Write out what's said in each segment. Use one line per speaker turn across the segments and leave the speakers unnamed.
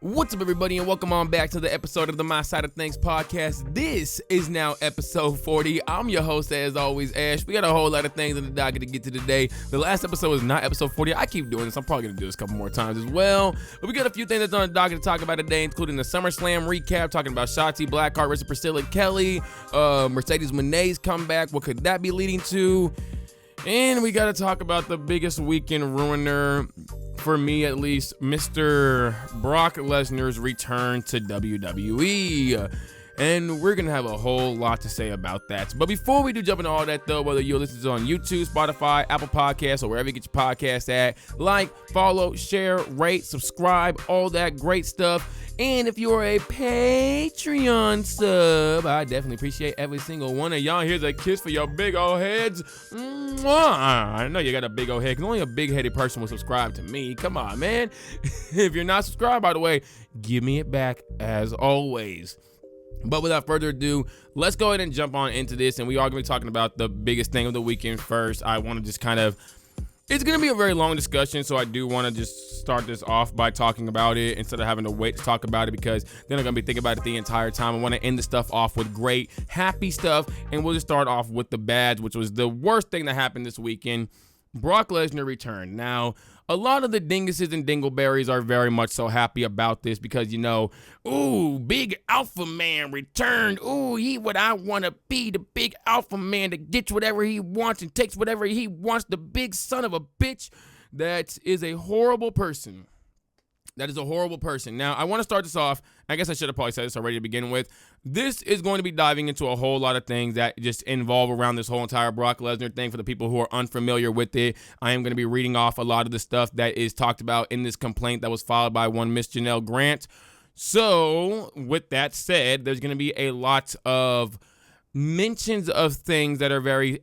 What's up, everybody, and welcome on back to the episode of the My Side of Things podcast. This is now episode 40. I'm your host, as always, Ash. We got a whole lot of things in the docket to get to today. The last episode was not episode 40. I keep doing this. I'm probably going to do this a couple more times as well. But we got a few things that's on the docket to talk about today, including the SummerSlam recap, talking about Shotzi Blackheart versus Priscilla Kelly, Mercedes Moné's comeback. What could that be leading to? And we got to talk about the biggest weekend ruiner, for me at least, Mr. Brock Lesnar's return to WWE. And we're going to have a whole lot to say about that. But before we do jump into all that, though, whether you're listening to us on YouTube, Spotify, Apple Podcasts, or wherever you get your podcasts at, like, follow, share, rate, subscribe, all that great stuff. And if you're a Patreon sub, I definitely appreciate every single one of y'all. Here's a kiss for your big old heads. Mwah. I know you got a big old head, because only a big-headed person will subscribe to me. Come on, man. If you're not subscribed, by the way, give me it back as always. But without further ado, let's go ahead and jump on into this. And we are going to be talking about the biggest thing of the weekend first. I want to just it's going to be a very long discussion, so I do want to just start this off by talking about it instead of having to wait to talk about it, because then I'm going to be thinking about it the entire time. I want to end the stuff off with great, happy stuff, and we'll just start off with the bads, which was the worst thing that happened this weekend. Brock Lesnar returned. Now, a lot of the dinguses and dingleberries are very much so happy about this because, you know, ooh, big alpha man returned. Ooh, he what I want to be, the big alpha man that gets whatever he wants and takes whatever he wants, the big son of a bitch. That is a horrible person. That is a horrible person. Now, I want to start this off. I guess I should have probably said this already to begin with. This is going to be diving into a whole lot of things that just involve around this whole entire Brock Lesnar thing. For the people who are unfamiliar with it, I am going to be reading off a lot of the stuff that is talked about in this complaint that was filed by one Miss Janelle Grant. So, with that said, there's going to be a lot of mentions of things that are very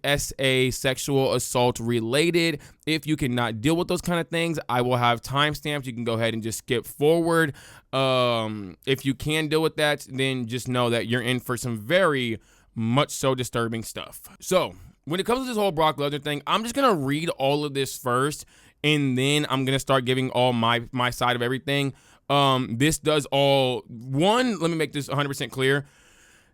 sexual assault related. If you cannot deal with those kind of things, I will have timestamps. You can go ahead and just skip forward. If you can deal with that, then just know that you're in for some very much so disturbing stuff. So when it comes to this whole Brock Lesnar thing, I'm just going to read all of this first, and then I'm going to start giving all my side of everything. This does all one. Let me make this 100% clear.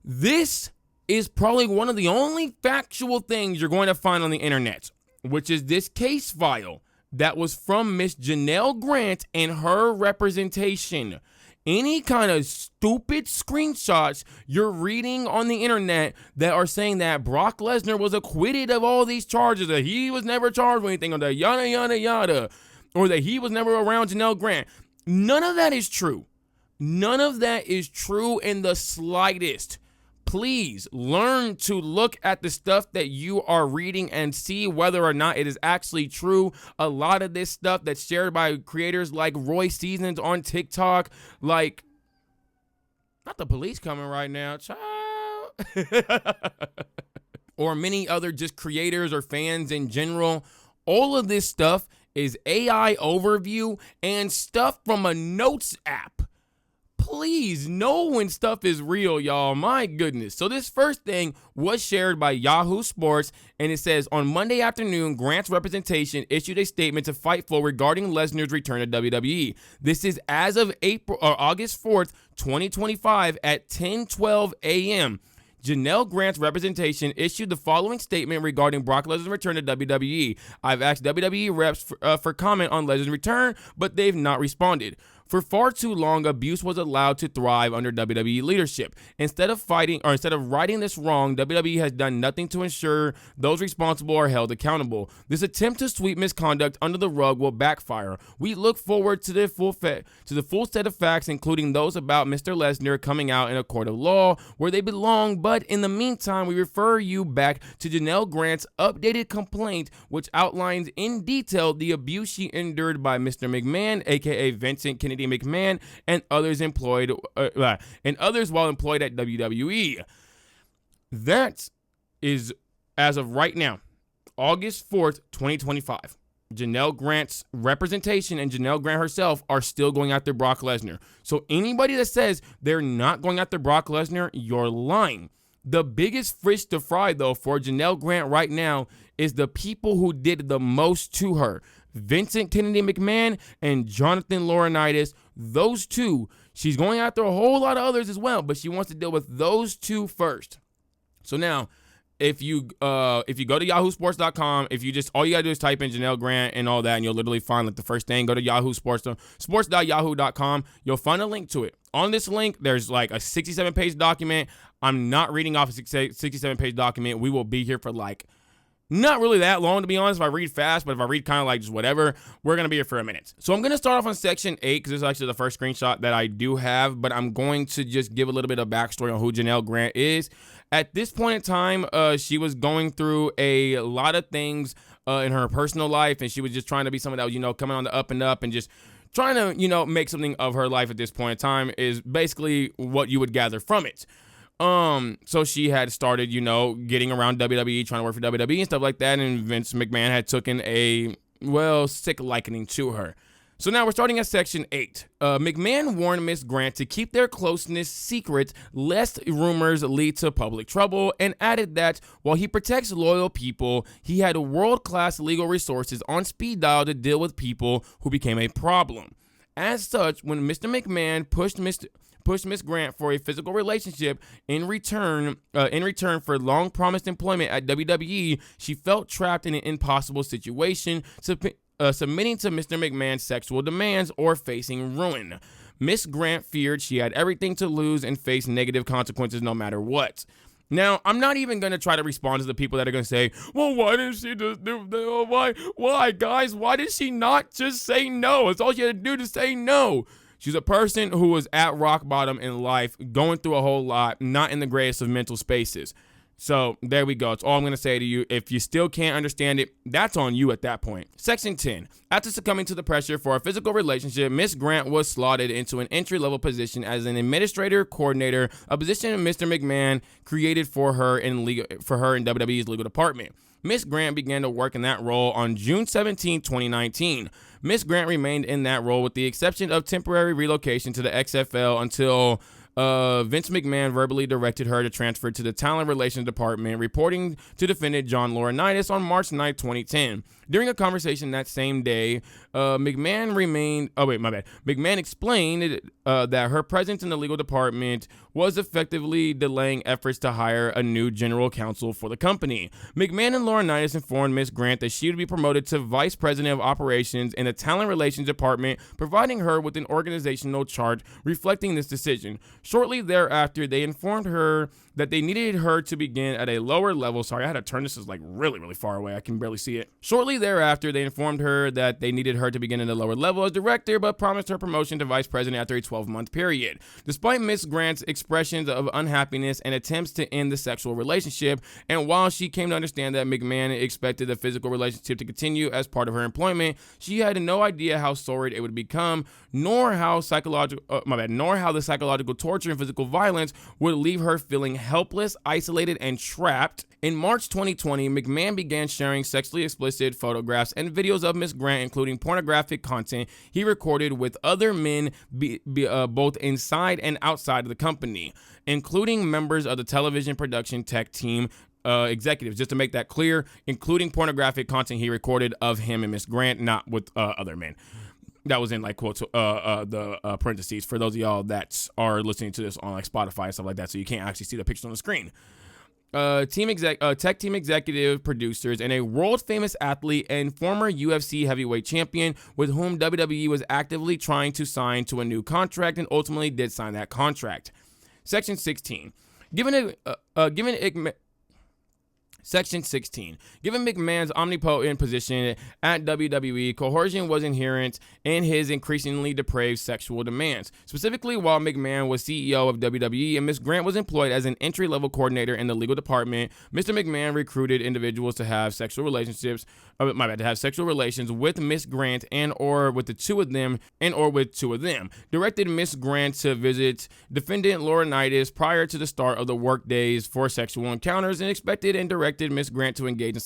This is probably one of the only factual things you're going to find on the internet, which is this case file that was from Miss Janelle Grant and her representation. Any kind of stupid screenshots you're reading on the internet that are saying that Brock Lesnar was acquitted of all these charges, that he was never charged with anything, or that yada, yada, yada, or that he was never around Janelle Grant. None of that is true. None of that is true in the slightest. Please learn to look at the stuff that you are reading and see whether or not it is actually true. A lot of this stuff that's shared by creators like Roy Seasons on TikTok, like, not the police coming right now, child, or many other just creators or fans in general. All of this stuff is AI overview and stuff from a notes app. Please know when stuff is real, y'all. My goodness. So this first thing was shared by Yahoo Sports, and it says, on Monday afternoon, Grant's representation issued a statement to Fightful regarding Lesnar's return to WWE. This is as of August 4th, 2025 at 10:12 a.m. Janelle Grant's representation issued the following statement regarding Brock Lesnar's return to WWE. I've asked WWE reps for comment on Lesnar's return, but they've not responded. For far too long, abuse was allowed to thrive under WWE leadership. Instead of righting this wrong, WWE has done nothing to ensure those responsible are held accountable. This attempt to sweep misconduct under the rug will backfire. We look forward to the full set of facts, including those about Mr. Lesnar, coming out in a court of law where they belong. But in the meantime, we refer you back to Janelle Grant's updated complaint, which outlines in detail the abuse she endured by Mr. McMahon, aka Vincent Kennedy McMahon, and others while employed at WWE. That is, as of right now, August 4th, 2025. Janelle Grant's representation and Janelle Grant herself are still going after Brock Lesnar. So anybody that says they're not going after Brock Lesnar, you're lying. The biggest fish to fry, though, for Janelle Grant right now is the people who did the most to her. Vincent Kennedy McMahon and Jonathan Laurinaitis. Those two. She's going after a whole lot of others as well, but she wants to deal with those two first. So now, if you go to yahoosports.com, if you just, all you gotta do is type in Janelle Grant and all that, and you'll literally find like the first thing. Go to sports.yahoo.com. You'll find a link to it. On this link, there's like a 67-page document. I'm not reading off a 67-page document. We will be here for like not really that long, to be honest, if I read fast, but if I read kind of like just whatever, we're going to be here for a minute. So I'm going to start off on section 8 because this is actually the first screenshot that I do have, but I'm going to just give a little bit of backstory on who Janelle Grant is. At this point in time, she was going through a lot of things in her personal life, and she was just trying to be someone that was, coming on the up and up and just trying to, make something of her life at this point in time is basically what you would gather from it. So she had started, getting around WWE, trying to work for WWE and stuff like that, and Vince McMahon had taken a, sick likening to her. So now we're starting at section 8. McMahon warned Miss Grant to keep their closeness secret lest rumors lead to public trouble, and added that while he protects loyal people, he had world-class legal resources on speed dial to deal with people who became a problem. As such, when Mr. McMahon pushed Miss Grant for a physical relationship in return for long-promised employment at WWE, she felt trapped in an impossible situation, submitting to Mr. McMahon's sexual demands or facing ruin. Miss Grant feared she had everything to lose and face negative consequences no matter what. Now, I'm not even going to try to respond to the people that are going to say, well, why didn't she just do that? Why, guys? Why did she not just say no? It's all she had to do to say no. She's a person who was at rock bottom in life, going through a whole lot, not in the greatest of mental spaces. So there we go. It's all I'm going to say to you. If you still can't understand it, that's on you at that point. Section 10. After succumbing to the pressure for a physical relationship, Miss Grant was slotted into an entry-level position as an administrator coordinator, a position Mr. McMahon created for her in WWE's legal department. Miss Grant began to work in that role on June 17, 2019. Miss Grant remained in that role with the exception of temporary relocation to the XFL until Vince McMahon verbally directed her to transfer to the Talent Relations Department, reporting to defendant John Laurinaitis on March 9, 2010. During a conversation that same day, McMahon explained that her presence in the legal department was effectively delaying efforts to hire a new general counsel for the company. McMahon and Laurinaitis informed Ms. Grant that she would be promoted to vice president of operations in the Talent Relations Department, providing her with an organizational chart reflecting this decision. Shortly thereafter, they informed her that they needed her to begin at a lower level. Sorry, I had to turn this. Is like really, really far away. I can barely see it. Shortly thereafter, they informed her that they needed her to begin at a lower level as director, but promised her promotion to vice president after a 12-month period. Despite Miss Grant's expressions of unhappiness and attempts to end the sexual relationship, and while she came to understand that McMahon expected the physical relationship to continue as part of her employment, she had no idea how sordid it would become, nor how the psychological torture and physical violence would leave her feeling helpless, isolated, and trapped. In March 2020, McMahon began sharing sexually explicit photographs and videos of Miss Grant, including pornographic content he recorded with other men both inside and outside of the company, including members of the television production tech team executives. Just to make that clear, including pornographic content he recorded of him and Miss Grant, not with other men. That was in like quotes, the parentheses for those of y'all that are listening to this on like Spotify and stuff like that, so you can't actually see the picture on the screen. Tech team executive producers, and a world famous athlete and former UFC heavyweight champion with whom WWE was actively trying to sign to a new contract and ultimately did sign that contract. Section 16. Section 16. Given McMahon's omnipotent position at WWE, coercion was inherent in his increasingly depraved sexual demands. Specifically, while McMahon was CEO of WWE and Ms. Grant was employed as an entry-level coordinator in the legal department, Mr. McMahon recruited individuals to have sexual relations with Ms. Grant and or with two of them, directed Ms. Grant to visit defendant Laurinaitis prior to the start of the work days for sexual encounters, and expected and directed Ms. Grant to engage in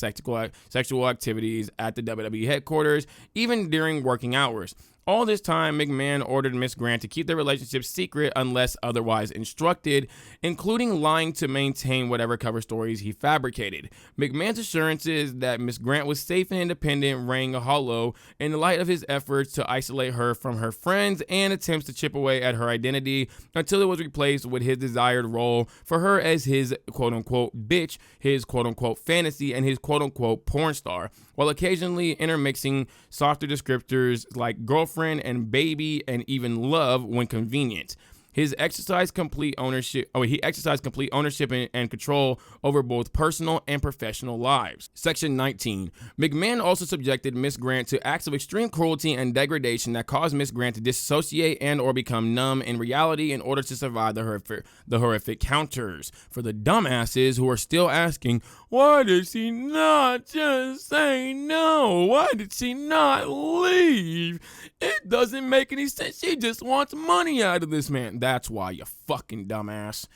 sexual activities at the WWE headquarters, even during working hours. All this time, McMahon ordered Miss Grant to keep their relationship secret unless otherwise instructed, including lying to maintain whatever cover stories he fabricated. McMahon's assurances that Miss Grant was safe and independent rang hollow in the light of his efforts to isolate her from her friends and attempts to chip away at her identity until it was replaced with his desired role for her as his quote-unquote bitch, his quote-unquote fantasy, and his quote-unquote porn star, while occasionally intermixing softer descriptors like girlfriend and baby and even love when convenient. He exercised complete ownership and control over both personal and professional lives. Section 19. McMahon also subjected Miss Grant to acts of extreme cruelty and degradation that caused Miss Grant to dissociate and or become numb in reality in order to survive the horrific counters. For the dumbasses who are still asking, why did she not just say no? Why did she not leave? It doesn't make any sense. She just wants money out of this man. That's why, you fucking dumbass.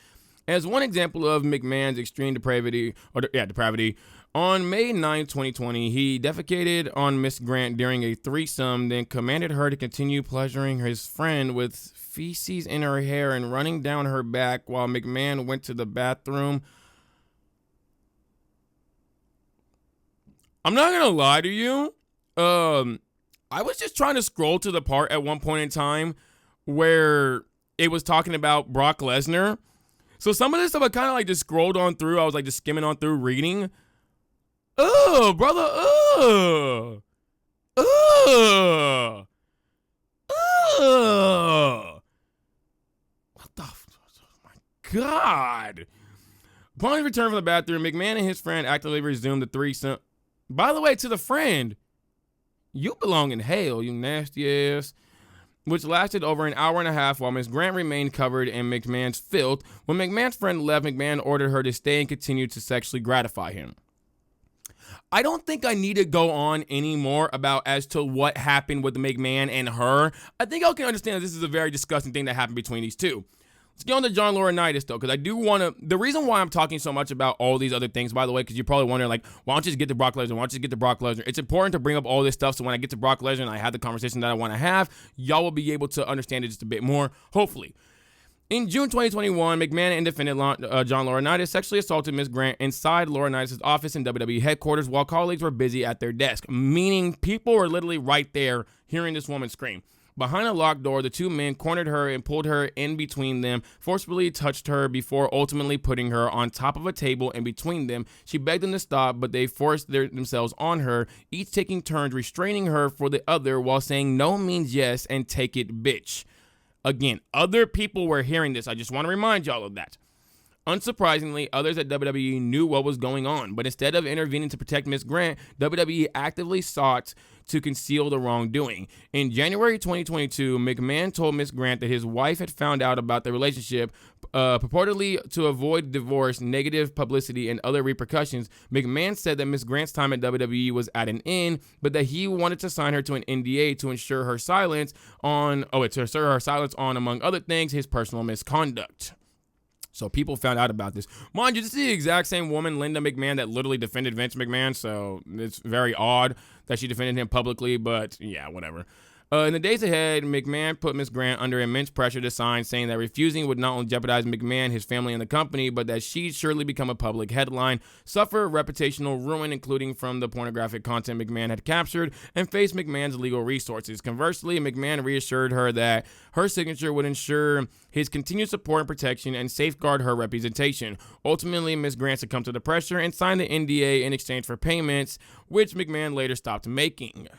As one example of McMahon's extreme depravity, on May 9, 2020, he defecated on Miss Grant during a threesome, then commanded her to continue pleasuring his friend with feces in her hair and running down her back while McMahon went to the bathroom. I'm not gonna lie to you. I was just trying to scroll to the part at one point in time where it was talking about Brock Lesnar. So some of this stuff I kind of like just scrolled on through. I was like just skimming on through reading. Oh, brother. Oh. Oh. Oh. What the? Oh my God. Upon his return from the bathroom, McMahon and his friend actively resumed the threesome. By the way, to the friend, you belong in hell, you nasty ass. Which lasted over an hour and a half while Miss Grant remained covered in McMahon's filth. When McMahon's friend left, McMahon ordered her to stay and continue to sexually gratify him. I don't think I need to go on anymore about as to what happened with McMahon and her. I think I can understand that this is a very disgusting thing that happened between these two. Let's get on to John Laurinaitis, though, because I do want to... The reason why I'm talking so much about all these other things, by the way, because you're probably wondering, like, why don't you just get to Brock Lesnar? Why don't you just get to Brock Lesnar? It's important to bring up all this stuff so when I get to Brock Lesnar and I have the conversation that I want to have, y'all will be able to understand it just a bit more, hopefully. In June 2021, McMahon and defendant John Laurinaitis sexually assaulted Miss Grant inside Laurinaitis' office in WWE headquarters while colleagues were busy at their desk, meaning people were literally right there hearing this woman scream. Behind a locked door, the two men cornered her and pulled her in between them, forcefully touched her before ultimately putting her on top of a table in between them. She begged them to stop, but they forced themselves on her, each taking turns restraining her for the other while saying no means yes and take it, bitch. Again, other people were hearing this. I just want to remind y'all of that. Unsurprisingly, others at WWE knew what was going on, but instead of intervening to protect Miss Grant, WWE actively sought to conceal the wrongdoing. In January 2022, McMahon told Miss Grant that his wife had found out about the relationship, purportedly to avoid divorce, negative publicity, and other repercussions. McMahon said that Miss Grant's time at WWE was at an end, but that he wanted to sign her to an NDA to ensure her silence on, among other things, his personal misconduct. So people found out about this. Mind you, this is the exact same woman, Linda McMahon, that literally defended Vince McMahon. So it's very odd that she defended him publicly, but yeah, whatever. In the days ahead, McMahon put Miss Grant under immense pressure to sign, saying that refusing would not only jeopardize McMahon, his family, and the company, but that she'd surely become a public headline, suffer reputational ruin, including from the pornographic content McMahon had captured, and face McMahon's legal resources. Conversely, McMahon reassured her that her signature would ensure his continued support and protection and safeguard her reputation. Ultimately, Miss Grant succumbed to the pressure and signed the NDA in exchange for payments, which McMahon later stopped making.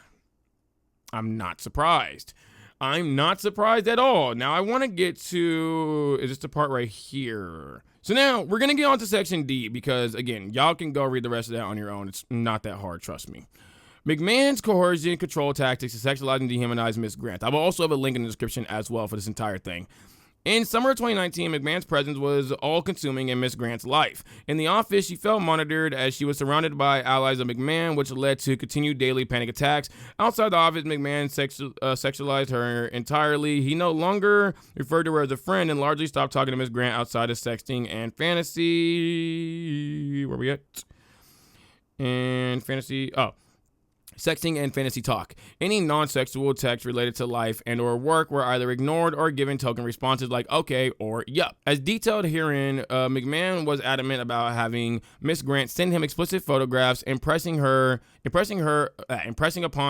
I'm not surprised. I'm not surprised at all. Now, I want to get to... Is this the part right here? So now, we're going to get on to Section D because, again, y'all can go read the rest of that on your own. It's not that hard, trust me. McMahon's coercion control tactics to sexualize and dehumanize Miss Grant. I will also have a link in the description as well for this entire thing. In summer of 2019, McMahon's presence was all-consuming in Miss Grant's life. In the office, she felt monitored as she was surrounded by allies of McMahon, which led to continued daily panic attacks. Outside the office, McMahon sexualized her entirely. He no longer referred to her as a friend and largely stopped talking to Miss Grant outside of sexting and fantasy. Where we at? And fantasy. Oh. Sexting and fantasy talk. Any non-sexual text related to life and or work were either ignored or given token responses like okay or yup. As detailed herein, McMahon was adamant about having Miss Grant send him explicit photographs impressing upon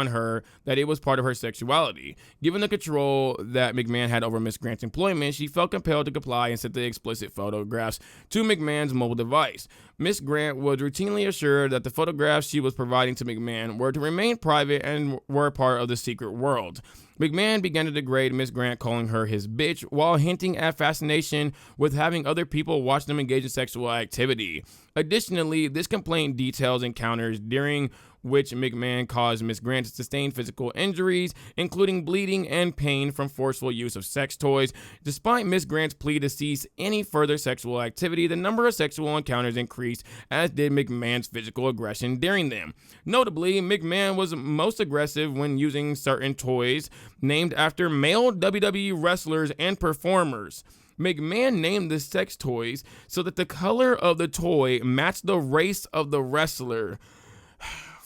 her that it was part of her sexuality. Given the control that McMahon had over Miss Grant's employment, she felt compelled to comply and sent the explicit photographs to McMahon's mobile device. Miss Grant was routinely assured that the photographs she was providing to McMahon were to remain private and were part of the secret world. McMahon began to degrade Miss Grant, calling her his bitch, while hinting at fascination with having other people watch them engage in sexual activity. Additionally, this complaint details encounters during which McMahon caused Miss Grant to sustain physical injuries, including bleeding and pain from forceful use of sex toys. Despite Miss Grant's plea to cease any further sexual activity, the number of sexual encounters increased, as did McMahon's physical aggression during them. Notably, McMahon was most aggressive when using certain toys named after male WWE wrestlers and performers. McMahon named the sex toys so that the color of the toy matched the race of the wrestler.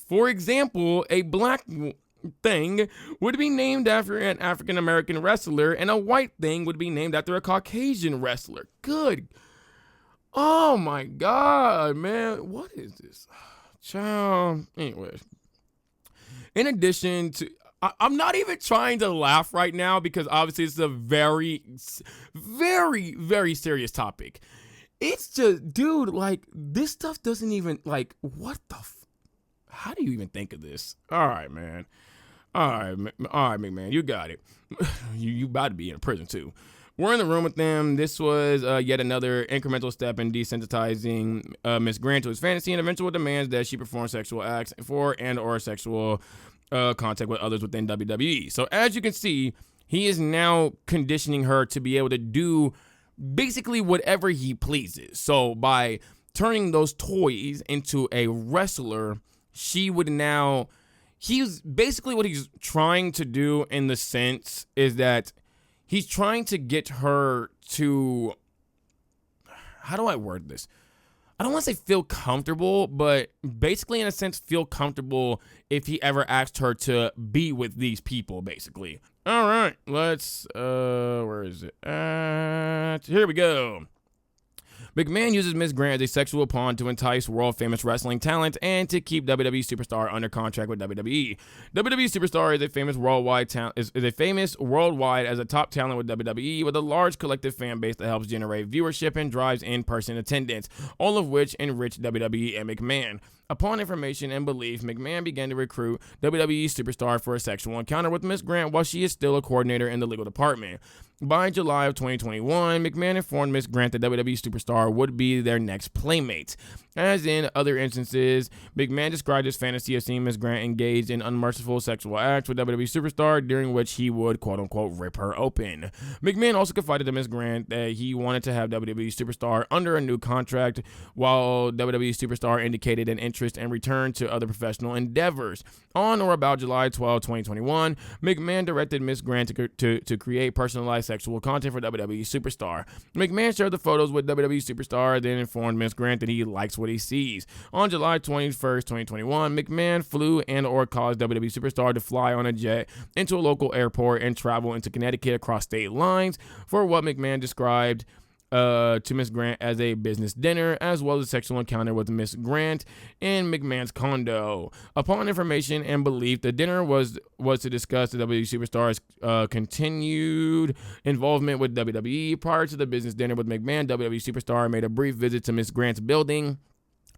For example, a black thing would be named after an African American wrestler, and a white thing would be named after a Caucasian wrestler. Good. Oh my God, man. What is this? Child. Anyways. In addition to, I'm not even trying to laugh right now because obviously it's a very, very, very serious topic. It's just, dude, like, this stuff doesn't even, like, what the how do you even think of this? All right, man. All right, McMahon, you got it. you about to be in prison, too. We're in the room with them. This was yet another incremental step in desensitizing Miss Grant to his fantasy and eventual demands that she perform sexual acts for and or sexual contact with others within WWE. So as you can see, he is now conditioning her to be able to do basically whatever he pleases. So by turning those toys into a wrestler, she would now, he's basically what he's trying to do in the sense is that he's trying to get her to, how do I word this? I don't want to say feel comfortable, but basically in a sense feel comfortable if he ever asked her to be with these people, basically. All right, let's, where is it? Here we go. McMahon uses Miss Grant as a sexual pawn to entice world-famous wrestling talent and to keep WWE Superstar under contract with WWE. WWE Superstar is a famous worldwide as a top talent with WWE, with a large collective fan base that helps generate viewership and drives in-person attendance, all of which enrich WWE and McMahon. Upon information and belief, McMahon began to recruit WWE Superstar for a sexual encounter with Miss Grant while she is still a coordinator in the legal department. By July of 2021, McMahon informed Miss Grant that WWE Superstar would be their next playmate. As in other instances, McMahon described his fantasy of seeing Miss Grant engaged in unmerciful sexual acts with WWE Superstar, during which he would, quote-unquote, rip her open. McMahon also confided to Miss Grant that he wanted to have WWE Superstar under a new contract, while WWE Superstar indicated an interest and return to other professional endeavors. On or about July 12, 2021, McMahon directed Miss Grant to create personalized sexual content for WWE Superstar. McMahon shared the photos with WWE Superstar, then informed Miss Grant that he likes what he sees. On July 21st, 2021, McMahon flew and or caused WWE Superstar to fly on a jet into a local airport and travel into Connecticut across state lines for what McMahon described to Miss Grant as a business dinner, as well as a sexual encounter with Miss Grant in McMahon's condo. Upon information and belief, the dinner was to discuss the WWE Superstar's continued involvement with WWE. Prior to the business dinner with McMahon, WWE Superstar made a brief visit to Miss Grant's building.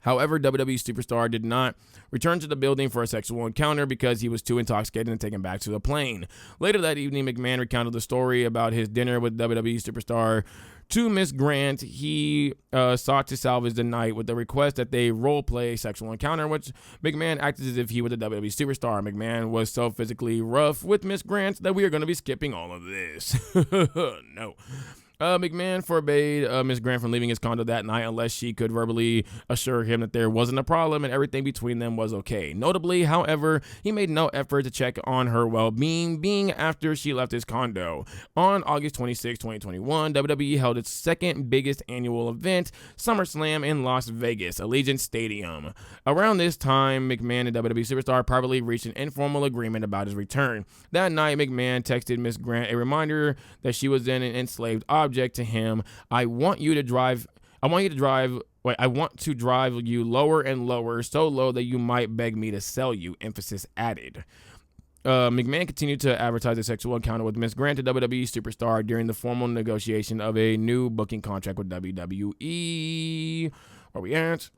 However, WWE Superstar did not return to the building for a sexual encounter because he was too intoxicated and taken back to the plane. Later that evening, McMahon recounted the story about his dinner with WWE Superstar to Miss Grant. He sought to salvage the night with the request that they role-play a sexual encounter, which McMahon acted as if he was a WWE Superstar. McMahon was so physically rough with Miss Grant that we are going to be skipping all of this. No. McMahon forbade Miss Grant from leaving his condo that night unless she could verbally assure him that there wasn't a problem and everything between them was okay. Notably, however, he made no effort to check on her well-being after she left his condo. On August 26, 2021, WWE held its second biggest annual event, SummerSlam in Las Vegas, Allegiant Stadium. Around this time, McMahon and WWE Superstar privately reached an informal agreement about his return. That night, McMahon texted Miss Grant a reminder that she was then an enslaved object to him. I want to drive you lower and lower, so low that you might beg me to sell you, emphasis added. McMahon continued to advertise a sexual encounter with Miss Grant, a WWE Superstar, during the formal negotiation of a new booking contract with WWE. Where we at?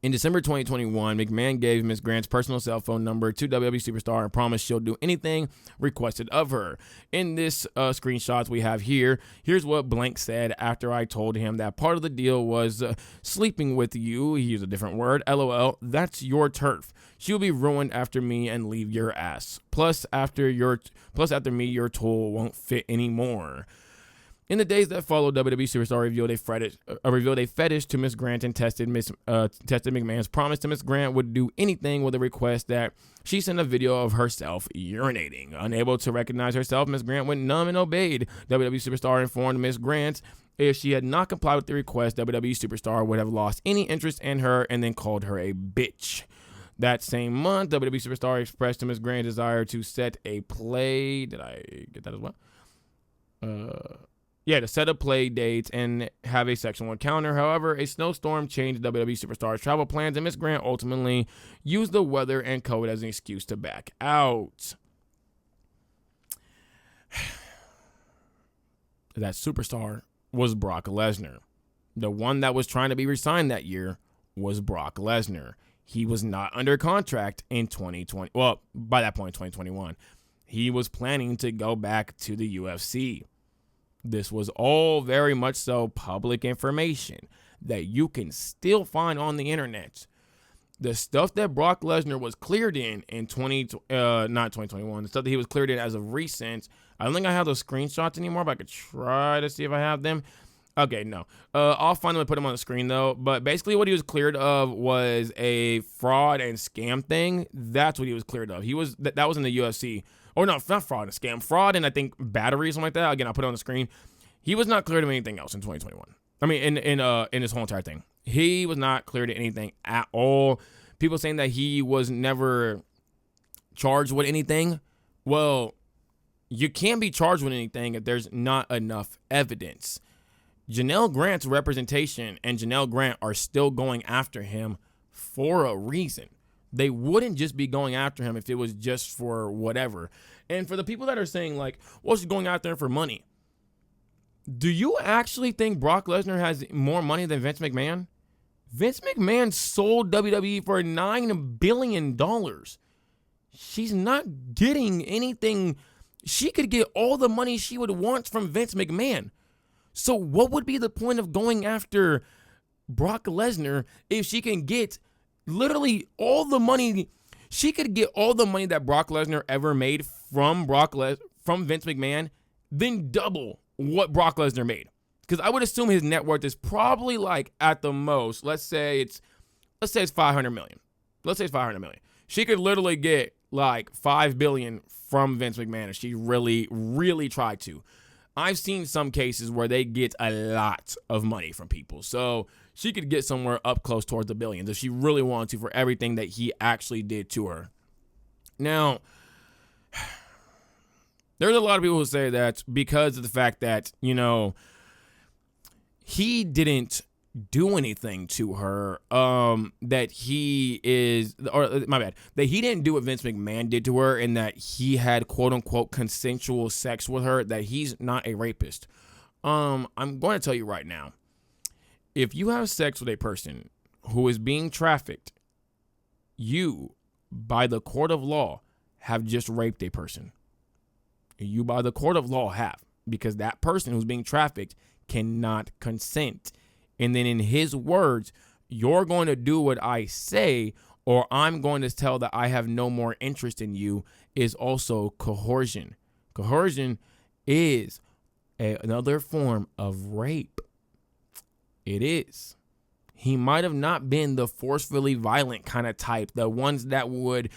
In December 2021, McMahon gave Miss Grant's personal cell phone number to WWE Superstar and promised she'll do anything requested of her. In this screenshots we have here, here's what Blank said after I told him that part of the deal was sleeping with you. He used a different word. LOL, that's your turf. She'll be ruined after me and leave your ass. Plus after me, your tool won't fit anymore. In the days that followed, WWE Superstar revealed a fetish to Miss Grant and tested McMahon's promise to Miss Grant would do anything with a request that she send a video of herself urinating. Unable to recognize herself, Miss Grant went numb and obeyed. WWE Superstar informed Miss Grant if she had not complied with the request, WWE Superstar would have lost any interest in her and then called her a bitch. That same month, WWE Superstar expressed to Miss Grant desire to set a play. Did I get that as well? To set up play dates and have a sexual encounter. However, a snowstorm changed WWE Superstar's travel plans, and Miss Grant ultimately used the weather and COVID as an excuse to back out. That superstar was Brock Lesnar. The one that was trying to be re-signed that year was Brock Lesnar. He was not under contract in 2020. Well, by that point, 2021. He was planning to go back to the UFC. This was all very much so public information that you can still find on the internet. The stuff that Brock Lesnar was cleared in not 2021, the stuff that he was cleared in as of recent, I don't think I have those screenshots anymore, but I could try to see if I have them. Okay, no. I'll find them and put them on the screen, though. But basically what he was cleared of was a fraud and scam thing. That's what he was cleared of. That was in the UFC. Or no, not fraud and scam. Fraud and I think battery or something like that. Again, I'll put it on the screen. He was not cleared of anything else in 2021. I mean, in this whole entire thing. He was not cleared of anything at all. People saying that he was never charged with anything. Well, you can't be charged with anything if there's not enough evidence. Janelle Grant's representation and Janelle Grant are still going after him for a reason. They wouldn't just be going after him if it was just for whatever. And for the people that are saying like, well, she's going after him for money. Do you actually think Brock Lesnar has more money than Vince McMahon? Vince McMahon sold WWE for $9 billion. She's not getting anything. She could get all the money she would want from Vince McMahon. So what would be the point of going after Brock Lesnar if she can get literally all the money? She could get all the money that Brock Lesnar ever made from Vince McMahon, then double what Brock Lesnar made. Because I would assume his net worth is probably like at the most, let's say it's $500 million. Let's say it's $500 million. She could literally get like $5 billion from Vince McMahon if she really, really tried to. I've seen some cases where they get a lot of money from people. So she could get somewhere up close towards the billions if she really wanted to for everything that he actually did to her. Now, there's a lot of people who say that because of the fact that, he didn't do anything to her, that he didn't do what Vince McMahon did to her, and that he had quote unquote consensual sex with her, that he's not a rapist. I'm going to tell you right now, if you have sex with a person who is being trafficked, you, by the court of law, have just raped a person. You, by the court of law, have, because that person who's being trafficked cannot consent. And then in his words, you're going to do what I say, or I'm going to tell that I have no more interest in you, is also coercion. Coercion is another form of rape. It is. He might have not been the forcefully violent kind of type, the ones that would,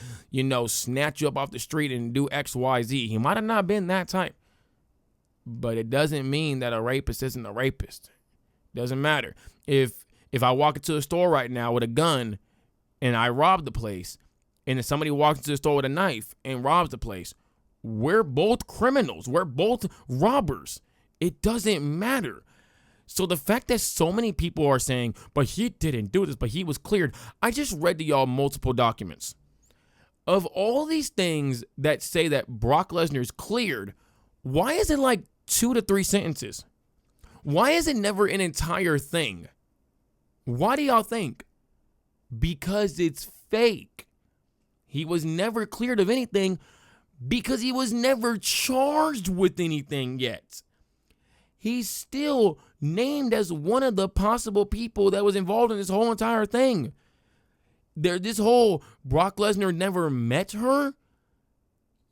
snatch you up off the street and do X, Y, Z. He might have not been that type. But it doesn't mean that a rapist isn't a rapist. Doesn't matter. If I walk into a store right now with a gun and I rob the place, and if somebody walks into the store with a knife and robs the place, we're both criminals. We're both robbers. It doesn't matter. So the fact that so many people are saying, but he didn't do this, but he was cleared. I just read to y'all multiple documents. Of all these things that say that Brock Lesnar's cleared, why is it like 2 to 3 sentences? Why is it never an entire thing? Why do y'all think? Because it's fake. He was never cleared of anything because he was never charged with anything yet. He's still named as one of the possible people that was involved in this whole entire thing. This whole Brock Lesnar never met her.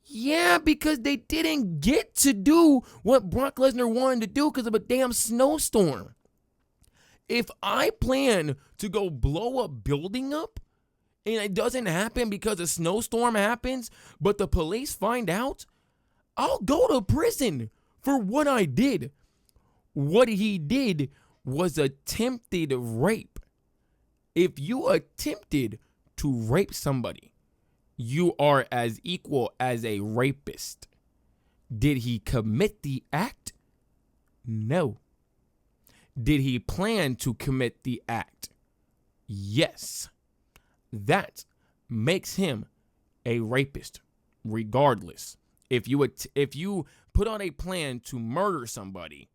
Yeah, because they didn't get to do what Brock Lesnar wanted to do because of a damn snowstorm. If I plan to go blow a building up and it doesn't happen because a snowstorm happens, but the police find out, I'll go to prison for what I did. What he did was attempted rape. If you attempted to rape somebody, you are as equal as a rapist. Did he commit the act? No. Did he plan to commit the act? Yes. That makes him a rapist, regardless. If you put on a plan to murder somebody,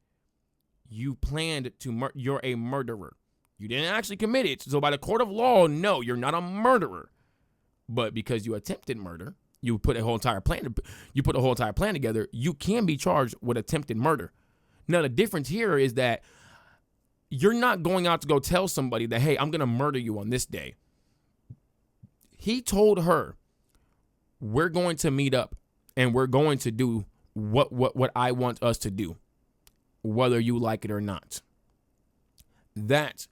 you planned to you're a murderer. You didn't actually commit it. So by the court of law, no, you're not a murderer. But because you attempted murder, you put a whole entire plan together, you can be charged with attempted murder. Now the difference here is that you're not going out to go tell somebody that, hey, I'm going to murder you on this day. He told her, we're going to meet up and we're going to do what I want us to do, whether you like it or not. That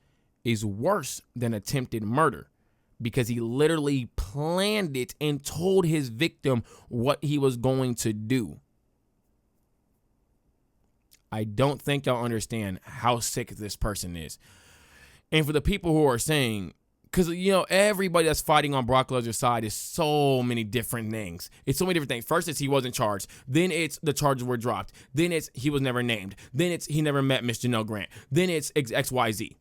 is worse than attempted murder because he literally planned it and told his victim what he was going to do. I don't think y'all understand how sick this person is. And for the people who are saying, because, everybody that's fighting on Brock Lesnar's side is so many different things. It's so many different things. First, it's he wasn't charged. Then it's the charges were dropped. Then it's he was never named. Then it's he never met Miss Janelle Grant. Then it's XYZ.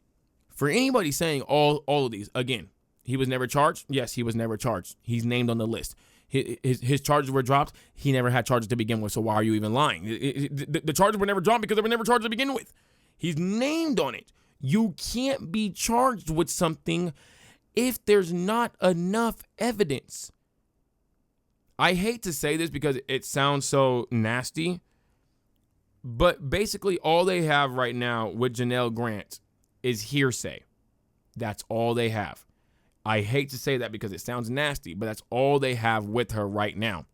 For anybody saying all of these, again, he was never charged. Yes, he was never charged. He's named on the list. His charges were dropped. He never had charges to begin with, so why are you even lying? The charges were never dropped because they were never charged to begin with. He's named on it. You can't be charged with something if there's not enough evidence. I hate to say this because it sounds so nasty, but basically all they have right now with Janelle Grant is hearsay. That's all they have. I hate to say that because it sounds nasty, but that's all they have with her right now.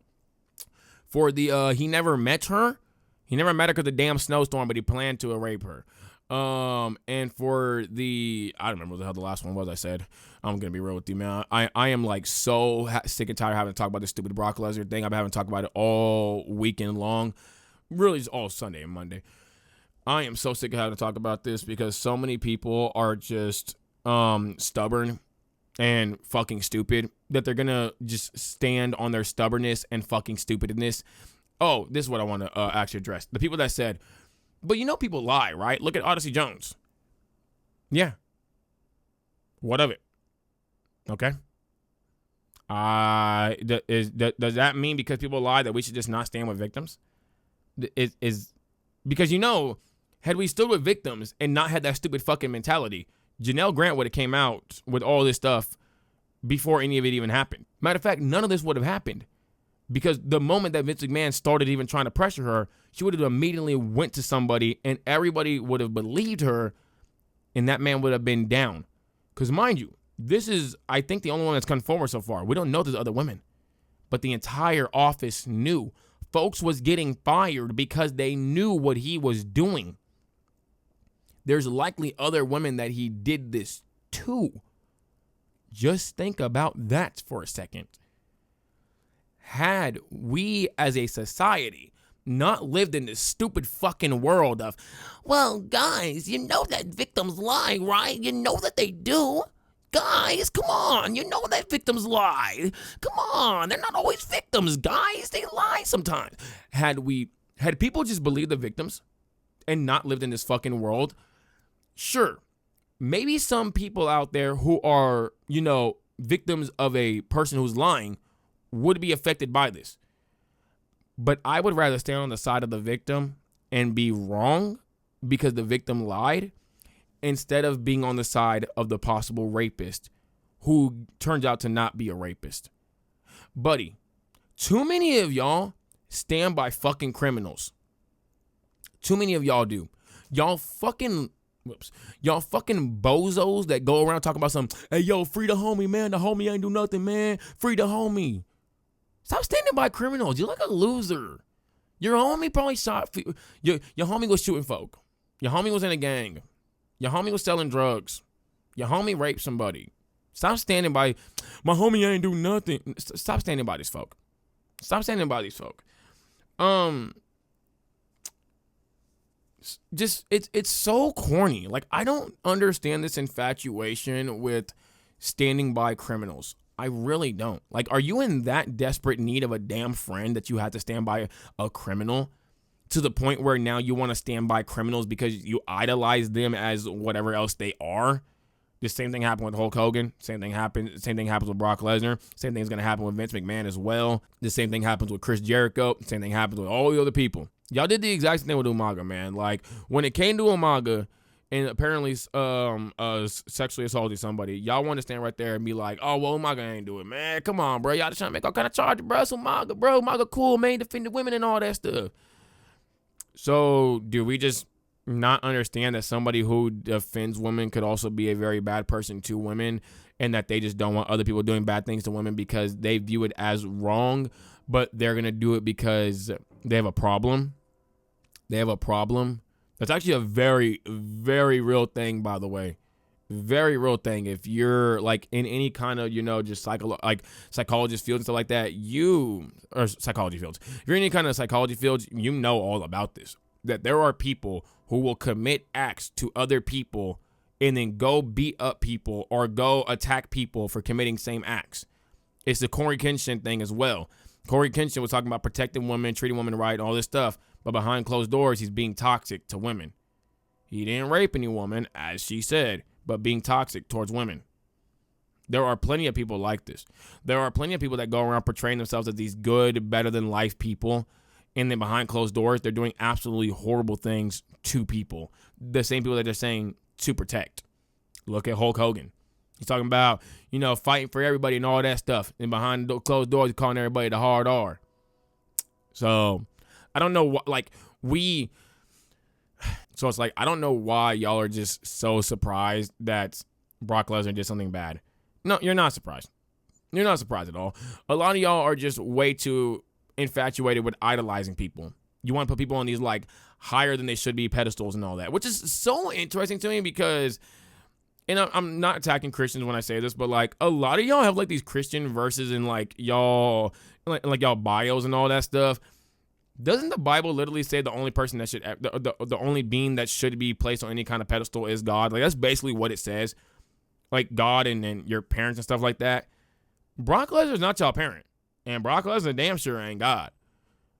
For the, he never met her. He never met her because of the damn snowstorm, but he planned to rape her. And for the, I don't remember what the hell the last one was I said. I'm going to be real with you, man. I am like so sick and tired of having to talk about this stupid Brock Lesnar thing. I've been having to talk about it all weekend long. Really just all Sunday and Monday. I am so sick of having to talk about this because so many people are just stubborn and fucking stupid that they're going to just stand on their stubbornness and fucking stupidness. Oh, this is what I want to actually address. The people that said, but people lie, right? Look at Odyssey Jones. Yeah. What of it? Okay. Does that mean because people lie that we should just not stand with victims? Is because had we stood with victims and not had that stupid fucking mentality, Janelle Grant would have came out with all this stuff before any of it even happened. Matter of fact, none of this would have happened because the moment that Vince McMahon started even trying to pressure her, she would have immediately went to somebody and everybody would have believed her and that man would have been down. Because mind you, this is, I think, the only one that's come forward so far. We don't know there's other women. But the entire office knew folks was getting fired because they knew what he was doing. There's likely other women that he did this to. Just think about that for a second. Had we as a society not lived in this stupid fucking world of, well, guys, you know that victims lie, right? You know that they do. Guys, come on. You know that victims lie. Come on. They're not always victims, guys. They lie sometimes. Had people just believed the victims and not lived in this fucking world, sure, maybe some people out there who are, victims of a person who's lying would be affected by this. But I would rather stand on the side of the victim and be wrong because the victim lied instead of being on the side of the possible rapist who turns out to not be a rapist. Buddy, too many of y'all stand by fucking criminals. Too many of y'all do. Y'all fucking bozos that go around talking about some, hey, yo, free the homie, man. The homie ain't do nothing, man. Free the homie. Stop standing by criminals. You're like a loser. Your homie probably shot. Your homie was shooting folk. Your homie was in a gang. Your homie was selling drugs. Your homie raped somebody. Stop standing by. My homie ain't do nothing. Stop standing by these folk. Stop standing by these folk. Just it's so corny. Like, I don't understand this infatuation with standing by criminals. I really don't. Like, are you in that desperate need of a damn friend that you have to stand by a criminal to the point where now you want to stand by criminals because you idolize them as whatever else they are? The same thing happened with Hulk Hogan. Same thing happens with Brock Lesnar. Same thing's going to happen with Vince McMahon as well. The same thing happens with Chris Jericho. Same thing happens with all the other people. Y'all did the exact same thing with Umaga, man. Like, when it came to Umaga and apparently sexually assaulted somebody, y'all want to stand right there and be like, oh, well, Umaga ain't do it, man. Come on, bro. Y'all just trying to make all kind of charges, bro. It's Umaga, bro. Umaga cool, man. Defended women and all that stuff. So, do we just not understand that somebody who defends women could also be a very bad person to women, and that they just don't want other people doing bad things to women because they view it as wrong, but they're going to do it because they have a problem? They have a problem. That's actually a very, very real thing, by the way. Very real thing. If you're like in any kind of, just psychologist field and stuff like that, or psychology fields. If you're in any kind of psychology fields, you know all about this. That there are people who will commit acts to other people and then go beat up people or go attack people for committing same acts. It's the Corey Kenshin thing as well. Corey Kenshin was talking about protecting women, treating women right, all this stuff. But behind closed doors, he's being toxic to women. He didn't rape any woman, as she said, but being toxic towards women. There are plenty of people like this. There are plenty of people that go around portraying themselves as these good, better-than-life people. And then behind closed doors, they're doing absolutely horrible things to people. The same people that they're saying to protect. Look at Hulk Hogan. He's talking about, fighting for everybody and all that stuff. And behind closed doors, he's calling everybody the hard R. So, I don't know what, so it's like, I don't know why y'all are just so surprised that Brock Lesnar did something bad. No, you're not surprised. You're not surprised at all. A lot of y'all are just way too infatuated with idolizing people. You want to put people on these higher than they should be pedestals and all that, which is so interesting to me because, and I'm not attacking Christians when I say this, but a lot of y'all have these Christian verses in y'all y'all bios and all that stuff. Doesn't the Bible literally say the only person that should, the only being that should be placed on any kind of pedestal is God? That's basically what it says. God and your parents and stuff like that. Brock Lesnar's not y'all parent. And Brock Lesnar damn sure ain't God.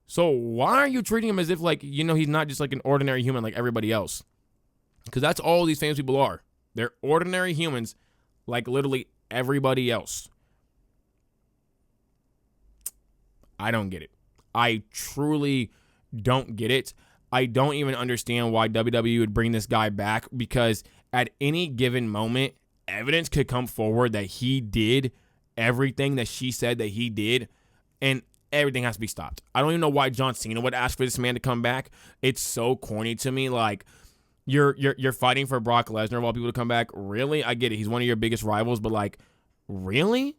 So why are you treating him as if he's not just an ordinary human like everybody else? Because that's all these famous people are. They're ordinary humans like literally everybody else. I don't get it. I truly don't get it. I don't even understand why WWE would bring this guy back, because at any given moment, evidence could come forward that he did everything that she said that he did, and everything has to be stopped. I don't even know why John Cena would ask for this man to come back. It's so corny to me. You're fighting for Brock Lesnar while people to come back. Really? I get it. He's one of your biggest rivals, but really?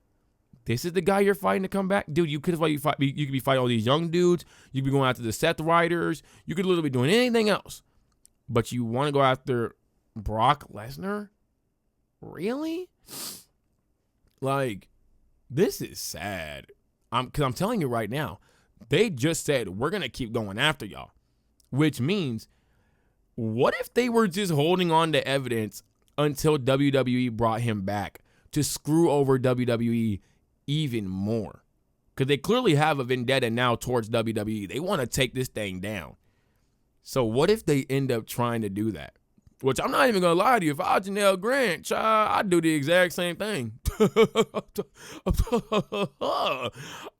this is the guy you're fighting to come back? Dude, you could be fighting all these young dudes. You could be going after the Seth Riders. You could literally be doing anything else. But you want to go after Brock Lesnar? Really? Like, this is sad. Because I'm telling you right now, they just said, we're going to keep going after y'all. Which means, what if they were just holding on to evidence until WWE brought him back to screw over WWE even more? Because they clearly have a vendetta now towards WWE. They want to take this thing down. So what if they end up trying to do that? Which I'm not even going to lie to you. If I was Janelle Grant, child, I'd do the exact same thing.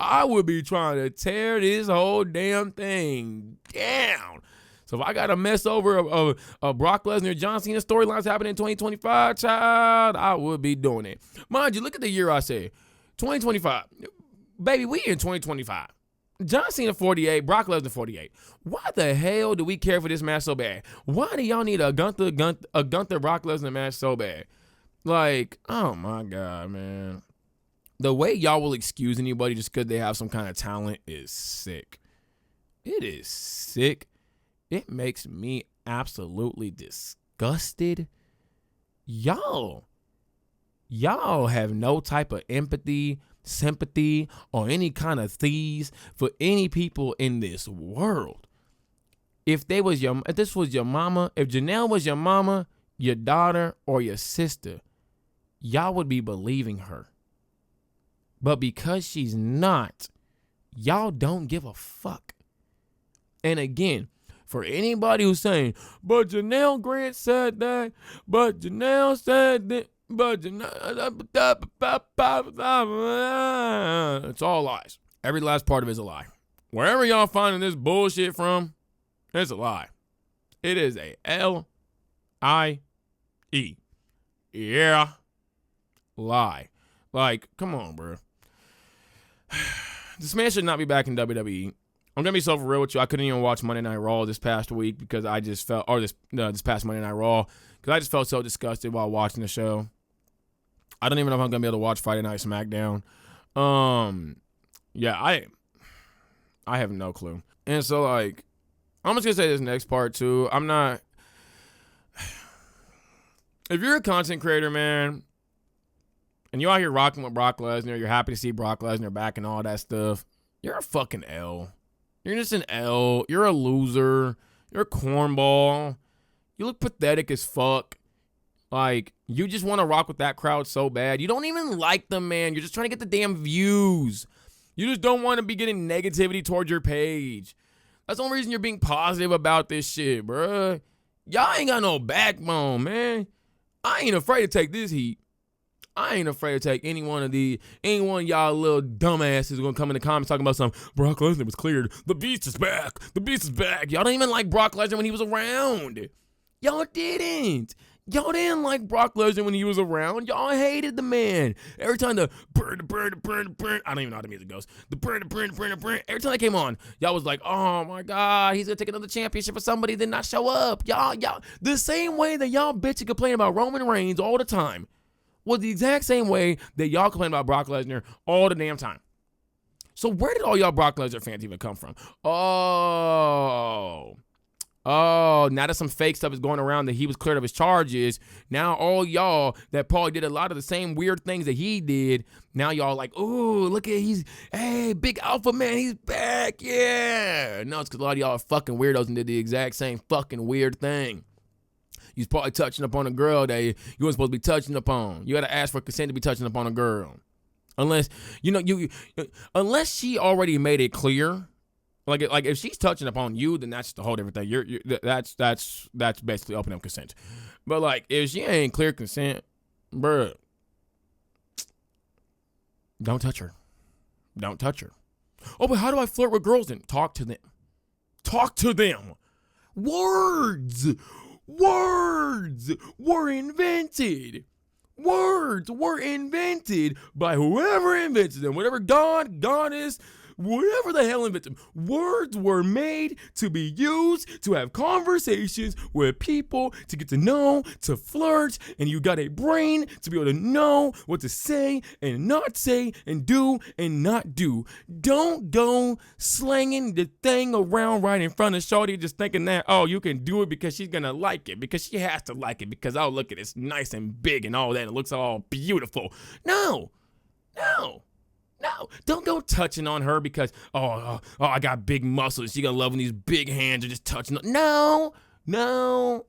I would be trying to tear this whole damn thing down. So if I got to mess over a Brock Lesnar John Cena storylines happening in 2025, child, I would be doing it. Mind you, look at the year I said. 2025. Baby, we in 2025. John Cena 48, Brock Lesnar 48. Why the hell do we care for this match so bad? Why do y'all need a Gunther Brock Lesnar match so bad? Like, oh my God, man. The way y'all will excuse anybody just because they have some kind of talent is sick. It is sick. It makes me absolutely disgusted. Y'all have no type of empathy, sympathy, or any kind of thieves for any people in this world. If this was your mama, if Janelle was your mama, your daughter, or your sister, y'all would be believing her. But because she's not, y'all don't give a fuck. And again, for anybody who's saying, but Janelle Grant said that, but Janelle said that, but it's all lies. Every last part of it is a lie. Wherever y'all finding this bullshit from, it's a lie. It is a L-I-E. Yeah. Lie. Like, come on, bro. This man should not be back in WWE. I'm gonna be so for real with you. I couldn't even watch Monday Night Raw this past week because I just felt, this past Monday Night Raw, because I just felt so disgusted while watching the show. I don't even know if I'm gonna be able to watch Friday Night SmackDown. Yeah, I have no clue. And so, like, I'm just gonna say this next part too. I'm not. If you're a content creator, man, and you're out here rocking with Brock Lesnar, you're happy to see Brock Lesnar back and all that stuff, you're a fucking L. You're just an L. You're a loser. You're a cornball. You look pathetic as fuck. Like, you just want to rock with that crowd so bad. You don't even like them, man. You're just trying to get the damn views. You just don't want to be getting negativity towards your page. That's the only reason you're being positive about this shit, bruh. Y'all ain't got no backbone, man. I ain't afraid to take this heat. I ain't afraid to take any one of y'all little dumbasses who gonna come in the comments talking about something. Brock Lesnar was cleared. The beast is back. The beast is back. Y'all don't even like Brock Lesnar when he was around. Y'all didn't. Y'all didn't like Brock Lesnar when he was around. Y'all hated the man. Every time the burn, I don't even know how the music goes. The burn. Every time they came on, y'all was like, oh my God, he's gonna take another championship for somebody, then not show up. Y'all, the same way that y'all bitch and complain about Roman Reigns all the time was the exact same way that y'all complain about Brock Lesnar all the damn time. So where did all y'all Brock Lesnar fans even come from? Oh, now that some fake stuff is going around that he was cleared of his charges, now all y'all that probably did a lot of the same weird things that he did, now y'all like, ooh, look at, hey, big alpha man, he's back, yeah. No, it's because a lot of y'all are fucking weirdos and did the exact same fucking weird thing. You was probably touching upon a girl that you weren't supposed to be touching upon. You had to ask for consent to be touching upon a girl. Unless, unless she already made it clear. Like if she's touching upon you, then that's the whole different thing. That's basically open up consent. But like if she ain't clear consent, bruh, don't touch her. Don't touch her. Oh, but how do I flirt with girls then? Talk to them. Talk to them. Words were invented. Words were invented by whoever invented them. Whatever god, goddess, whatever the hell invented them. Words were made to be used to have conversations with people, to get to know, to flirt, and you got a brain to be able to know what to say and not say and do and not do. Don't go slanging the thing around right in front of Shorty just thinking that, oh, you can do it because she's gonna like it, because she has to like it, because, oh, look at it, it's nice and big and all that, it looks all beautiful. No, don't go touching on her because, I got big muscles. She gonna love when these big hands are just touching. No. Don't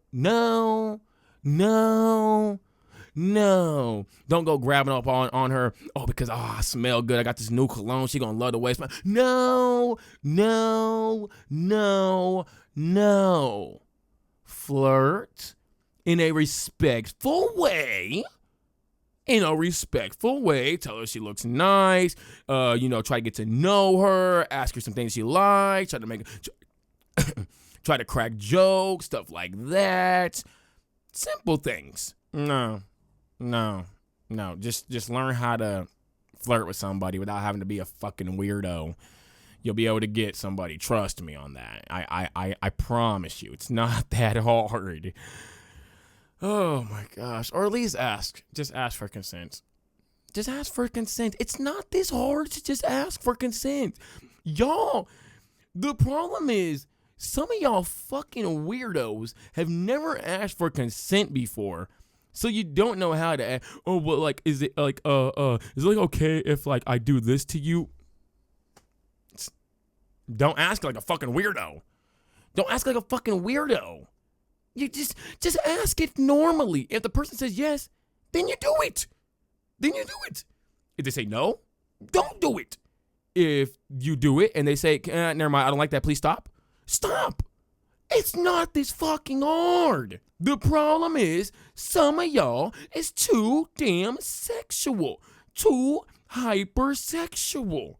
go grabbing up on her. Oh, because, I smell good. I got this new cologne. She gonna love the way it smells. No. Flirt in a respectful way. Tell her she looks nice. Try to get to know her. Ask her some things she likes. Try to crack jokes, stuff like that. Simple things. No. Just learn how to flirt with somebody without having to be a fucking weirdo. You'll be able to get somebody. Trust me on that. I promise you, it's not that hard. Oh my gosh. Or at least ask. Just ask for consent. Just ask for consent. It's not this hard to just ask for consent. Y'all, the problem is some of y'all fucking weirdos have never asked for consent before. So you don't know how to ask. Oh, well, like, is it like, is it like okay if like I do this to you? Don't ask like a fucking weirdo. You just ask it normally. If the person says yes, then you do it. If they say no, don't do it. If you do it and they say, never mind, I don't like that, please stop. Stop. It's not this fucking hard. The problem is some of y'all is too damn sexual, too hypersexual.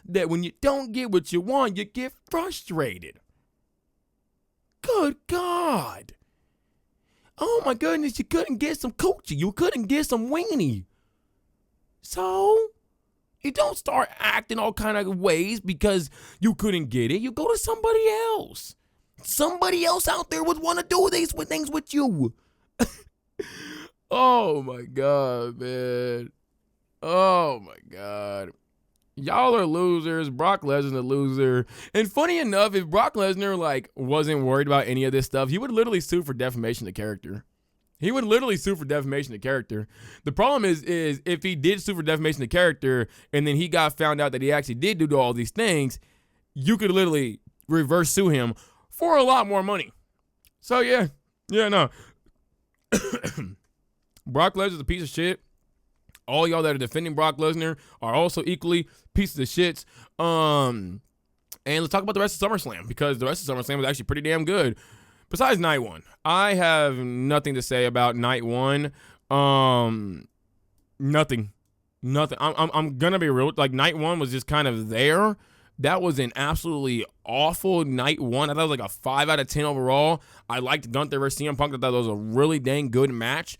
That when you don't get what you want, you get frustrated. Good God. Oh my goodness, you couldn't get some coochie. You couldn't get some weenie. So, you don't start acting all kind of ways because you couldn't get it. You go to somebody else. Somebody else out there would want to do these things with you. Oh my God, man. Oh my God. Y'all are losers. Brock Lesnar's a loser. And funny enough, if Brock Lesnar wasn't worried about any of this stuff, he would literally sue for defamation of character. The problem is if he did sue for defamation of character and then he got found out that he actually did do all these things, you could literally reverse sue him for a lot more money. So no. Brock Lesnar's a piece of shit. All y'all that are defending Brock Lesnar are also equally pieces of shits. And let's talk about the rest of SummerSlam, because the rest of SummerSlam was actually pretty damn good. Besides night one, I have nothing to say about night one. Nothing. I'm gonna be real. Like, night one was just kind of there. That was an absolutely awful night one. I thought it was like a 5 out of 10 overall. I liked Gunther versus CM Punk. I thought that was a really dang good match.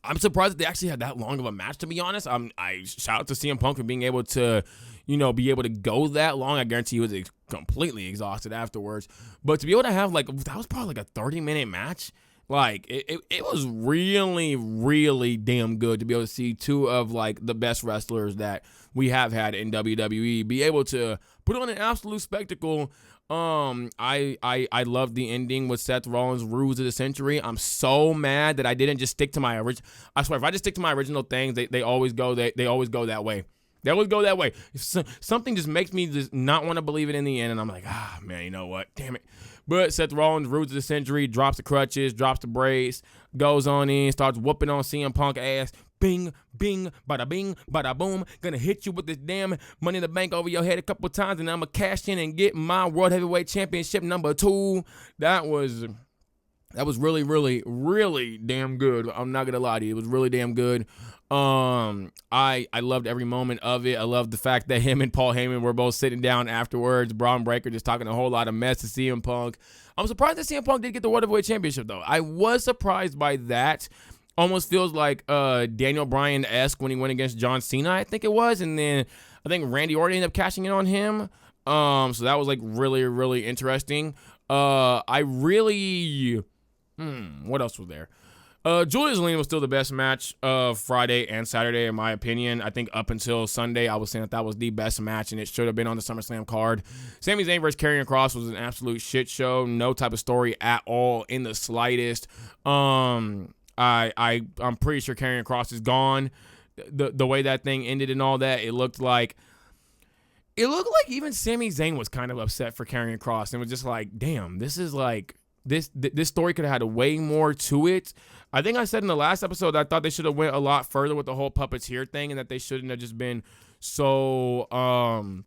I'm surprised that they actually had that long of a match, to be honest. I shout out to CM Punk for being able to, be able to go that long. I guarantee he was completely exhausted afterwards. But to be able to have that was probably like a 30-minute match. Like, it was really, really damn good to be able to see two of the best wrestlers that we have had in WWE be able to put on an absolute spectacle. I love the ending with Seth Rollins' Ruse of the Century. I'm so mad that I didn't just stick to my original. I swear, if I just stick to my original things, they always go they always go that way. They always go that way. Something just makes me just not want to believe it in the end, and I'm like, man, you know what? Damn it. But Seth Rollins, Ruse of the Century, drops the crutches, drops the brace, goes on in, starts whooping on CM Punk ass. Bing, bing, bada bing, bada boom. Gonna hit you with this damn Money in the Bank over your head a couple times, and I'm gonna cash in and get my World Heavyweight Championship number 2. That was really, really, really damn good. I'm not gonna lie to you. It was really damn good. I loved every moment of it. I loved the fact that him and Paul Heyman were both sitting down afterwards. Braun Breaker just talking a whole lot of mess to CM Punk. I'm surprised that CM Punk did get the World Heavyweight Championship, though. I was surprised by that. Almost feels like Daniel Bryan-esque when he went against John Cena, I think it was. And then I think Randy Orton ended up cashing in on him. So that was like really, really interesting. What else was there? Julia Zelina was still the best match of Friday and Saturday, in my opinion. I think up until Sunday, I was saying that was the best match, and it should have been on the SummerSlam card. Sami Zayn versus Karrion Kross was an absolute shit show. No type of story at all in the slightest. I'm pretty sure Karrion Kross is gone. The way that thing ended and all that, it looked like even Sami Zayn was kind of upset for Karrion Kross and was just like, damn, this is like, this story could have had way more to it. I think I said in the last episode that I thought they should have went a lot further with the whole puppeteer thing, and that they shouldn't have just been so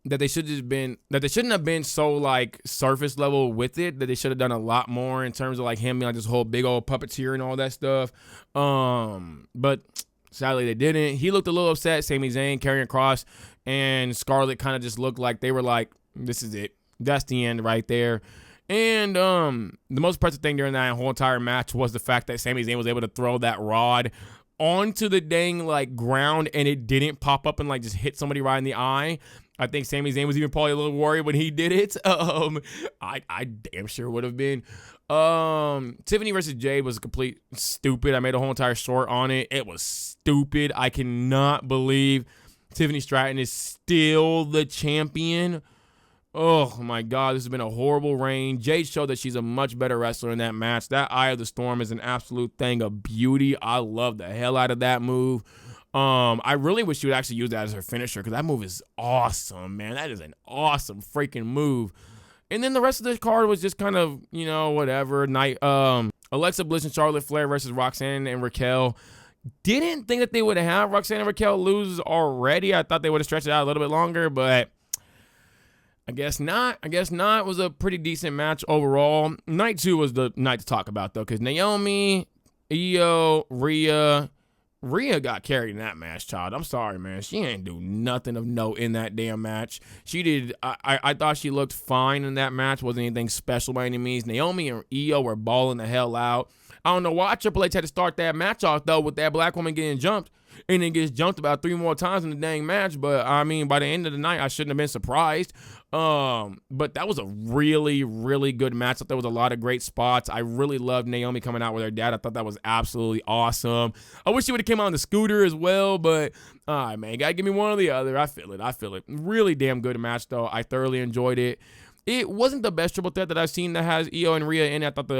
that they shouldn't have been so like surface level with it, that they should have done a lot more in terms of like him being like this whole big old puppeteer and all that stuff. But sadly they didn't. He looked a little upset. Sami Zayn, Karrion Kross, and Scarlett kind of just looked like they were like, this is it. That's the end right there. And the most impressive thing during that whole entire match was the fact that Sami Zayn was able to throw that rod onto the dang like ground, and it didn't pop up and like just hit somebody right in the eye. I think Sami Zayn was even probably a little worried when he did it. I damn sure would have been. Tiffany versus Jade was complete stupid. I made a whole entire short on it. It was stupid. I cannot believe Tiffany Stratton is still the champion. Oh my God, this has been a horrible reign. Jade showed that she's a much better wrestler in that match. That Eye of the Storm is an absolute thing of beauty. I love the hell out of that move. I really wish she would actually use that as her finisher, because that move is awesome, man. That is an awesome freaking move. And then the rest of the card was just kind of, whatever. Alexa Bliss and Charlotte Flair versus Roxanne and Raquel. Didn't think that they would have Roxanne and Raquel lose already. I thought they would have stretched it out a little bit longer, but I guess not. It was a pretty decent match overall. Night 2 was the night to talk about, though, because Naomi, Io, Rhea got carried in that match, child. I'm sorry, man. She ain't do nothing of note in that damn match. She did. I thought she looked fine in that match. Wasn't anything special by any means. Naomi and Io were balling the hell out. I don't know why Triple H had to start that match off, though, with that black woman getting jumped. And then gets jumped about 3 more times in the dang match. But, I mean, by the end of the night, I shouldn't have been surprised. But that was a really, really good match. I thought there was a lot of great spots. I really loved Naomi coming out with her dad. I thought that was absolutely awesome. I wish she would have came out on the scooter as well. But, all right, man, gotta give me one or the other. I feel it. Really damn good match, though. I thoroughly enjoyed it. It wasn't the best triple threat that I've seen that has Io and Rhea in it. I thought the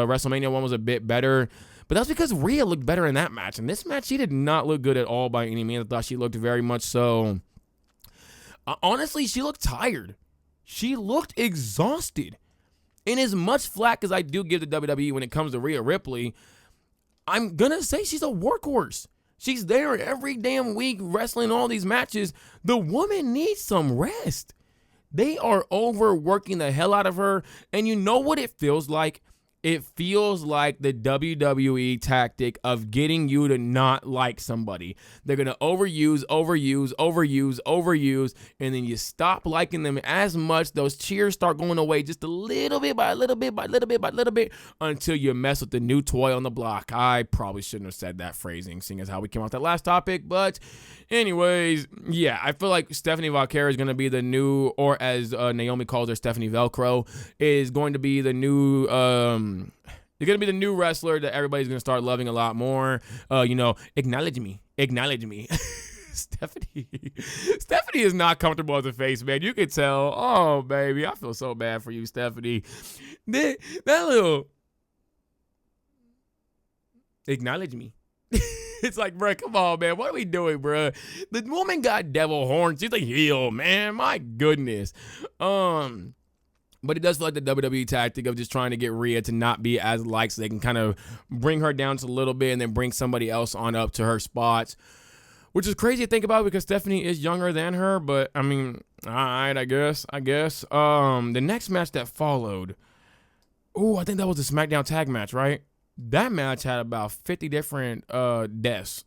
WrestleMania one was a bit better. But that's because Rhea looked better in that match. In this match, she did not look good at all by any means. I thought she looked very much so. Honestly, she looked tired. She looked exhausted. And as much flack as I do give the WWE when it comes to Rhea Ripley, I'm going to say she's a workhorse. She's there every damn week wrestling all these matches. The woman needs some rest. They are overworking the hell out of her. And you know what it feels like? It feels like the WWE tactic of getting you to not like somebody. They're going to overuse, and then you stop liking them as much. Those cheers start going away just a little bit by little bit until you mess with the new toy on the block. I probably shouldn't have said that phrasing, seeing as how we came off that last topic. But anyways, yeah, I feel like Stephanie Valkyrie is going to be the new, or as Naomi calls her, Stephanie Velcro, is going to be the new... You're going to be the new wrestler that everybody's going to start loving a lot more. Acknowledge me. Stephanie is not comfortable as a face, man. You can tell. Oh, baby. I feel so bad for you, Stephanie. That little acknowledge me. It's like, bro, come on, man. What are we doing, bro? The woman got devil horns. She's a heel, man. My goodness. But it does feel like the WWE tactic of just trying to get Rhea to not be as liked so they can kind of bring her down to a little bit and then bring somebody else on up to her spots, which is crazy to think about because Stephanie is younger than her. But, I mean, all right, I guess. The next match that followed, I think that was the SmackDown tag match, right? That match had about 50 different deaths.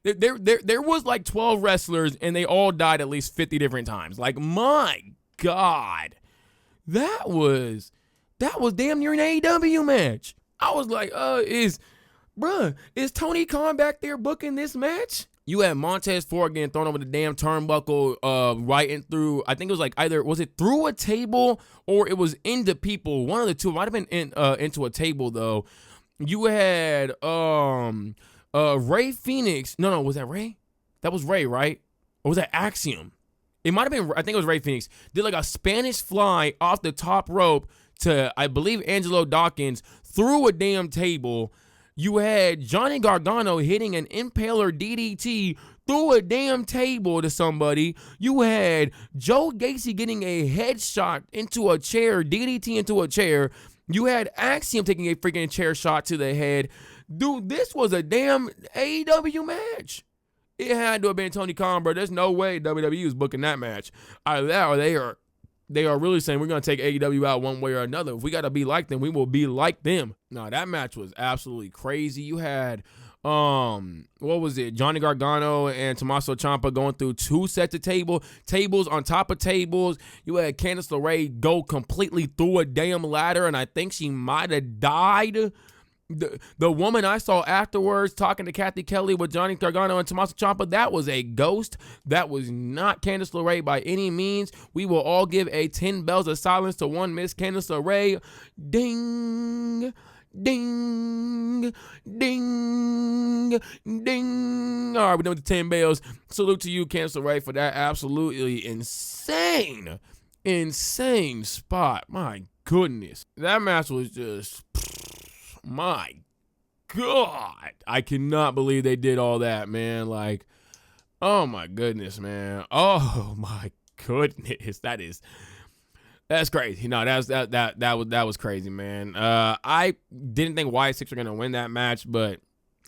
There was like 12 wrestlers, and they all died at least 50 different times. Like, my God. That was damn near an AEW match. I was like, is Tony Khan back there booking this match? You had Montez Ford getting thrown over the damn turnbuckle, right in through. I think it was like either was it through a table or it was into people. One of the two. It might have been into a table though. You had Ray Phoenix. No, was that Ray? That was Ray, right? Or was that Axiom? It might have been. I think it was Ray Phoenix. Did like a Spanish fly off the top rope to, I believe, Angelo Dawkins through a damn table. You had Johnny Gargano hitting an Impaler DDT through a damn table to somebody. You had Joe Gacy getting a headshot into a chair, DDT into a chair. You had Axiom taking a freaking chair shot to the head. Dude, this was a damn AEW match. It had to have been Tony Khan, bro. There's no way WWE is booking that match. Either that or they are really saying we're going to take AEW out one way or another. If we got to be like them, we will be like them. No, that match was absolutely crazy. You had, what was it? Johnny Gargano and Tommaso Ciampa going through 2 sets of tables on top of tables. You had Candice LeRae go completely through a damn ladder, and I think she might have died. The woman I saw afterwards talking to Kathy Kelly with Johnny Gargano and Tommaso Ciampa, that was a ghost. That was not Candice LeRae by any means. We will all give a 10 bells of silence to one Miss Candice LeRae. Ding, ding, ding, ding. All right, we're done with the 10 bells. Salute to you, Candice LeRae, for that absolutely insane spot. My goodness. That match was just... My God, I cannot believe they did all that, man. Like, oh my goodness, man. Oh my goodness, that's crazy. No, that was crazy, man. I didn't think Y6 were gonna win that match, but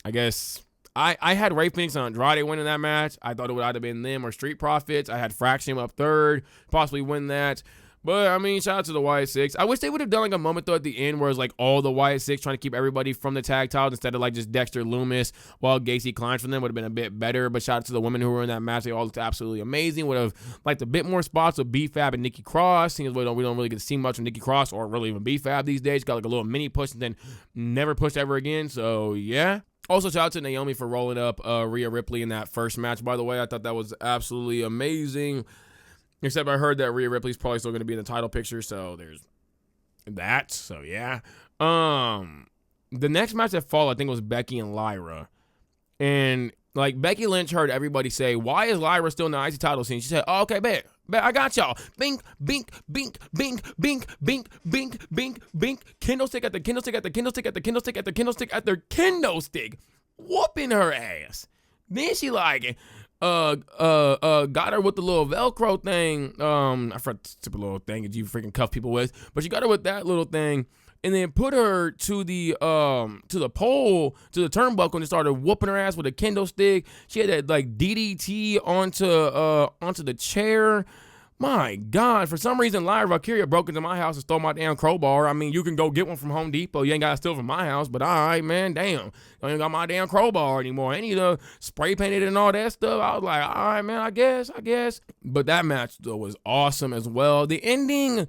I guess I had Ray Phoenix and Andrade winning that match. I thought it would either been them or Street Profits. I had Fraction up third, possibly win that. But, I mean, shout out to the Y6. I wish they would have done, like, a moment, though, at the end where it's, like, all the Y6 trying to keep everybody from the tag titles instead of, like, just Dexter Loomis while Gacy climbs from them. Would have been a bit better. But shout out to the women who were in that match. They all looked absolutely amazing. Would have liked a bit more spots with B-Fab and Nikki Cross. Seeing as we don't really get to see much of Nikki Cross or really even B-Fab these days. Got, like, a little mini push and then never pushed ever again. So, yeah. Also, shout out to Naomi for rolling up Rhea Ripley in that first match, by the way. I thought that was absolutely amazing. Except I heard that Rhea Ripley's probably still going to be in the title picture, so there's that. So, yeah. The next match that followed, I think, was Becky and Lyra. And, like, Becky Lynch heard everybody say, why is Lyra still in the IC title scene? She said, oh, okay, bet, I got y'all. Bink, bink, bink, bink, bink, bink, bink, bink, bink. Kendo stick at the kendo stick at the kendo stick at the kendo stick at the kendo stick at their kendo stick. Whooping her ass. Then she like... got her with the little Velcro thing. I forgot the stupid little thing that you freaking cuff people with, but she got her with that little thing, and then put her to the pole, to the turnbuckle, and started whooping her ass with a kendo stick. She had that like DDT onto the chair. My God, for some reason, Lyra Valkyria broke into my house and stole my damn crowbar. I mean, you can go get one from Home Depot. You ain't got to steal from my house, but all right, man, damn. I ain't got my damn crowbar anymore. I need to spray paint it and all that stuff. I was like, all right, man, I guess. But that match, though, was awesome as well. The ending,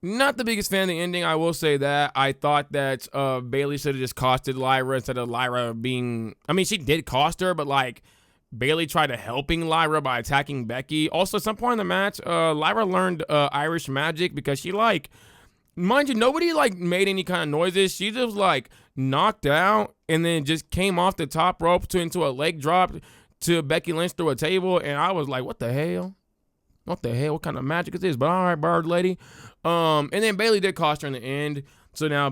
not the biggest fan of the ending, I will say that. I thought that Bayley should have just costed Lyra instead of Lyra being... I mean, she did cost her, but, like, Bayley tried to helping Lyra by attacking Becky. Also, at some point in the match, Lyra learned Irish magic because she, like, mind you, nobody, like, made any kind of noises. She just, like, knocked out and then just came off the top rope into a leg drop to Becky Lynch through a table. And I was like, what the hell? What kind of magic is this? But all right, bird lady. And then Bayley did cost her in the end. So now,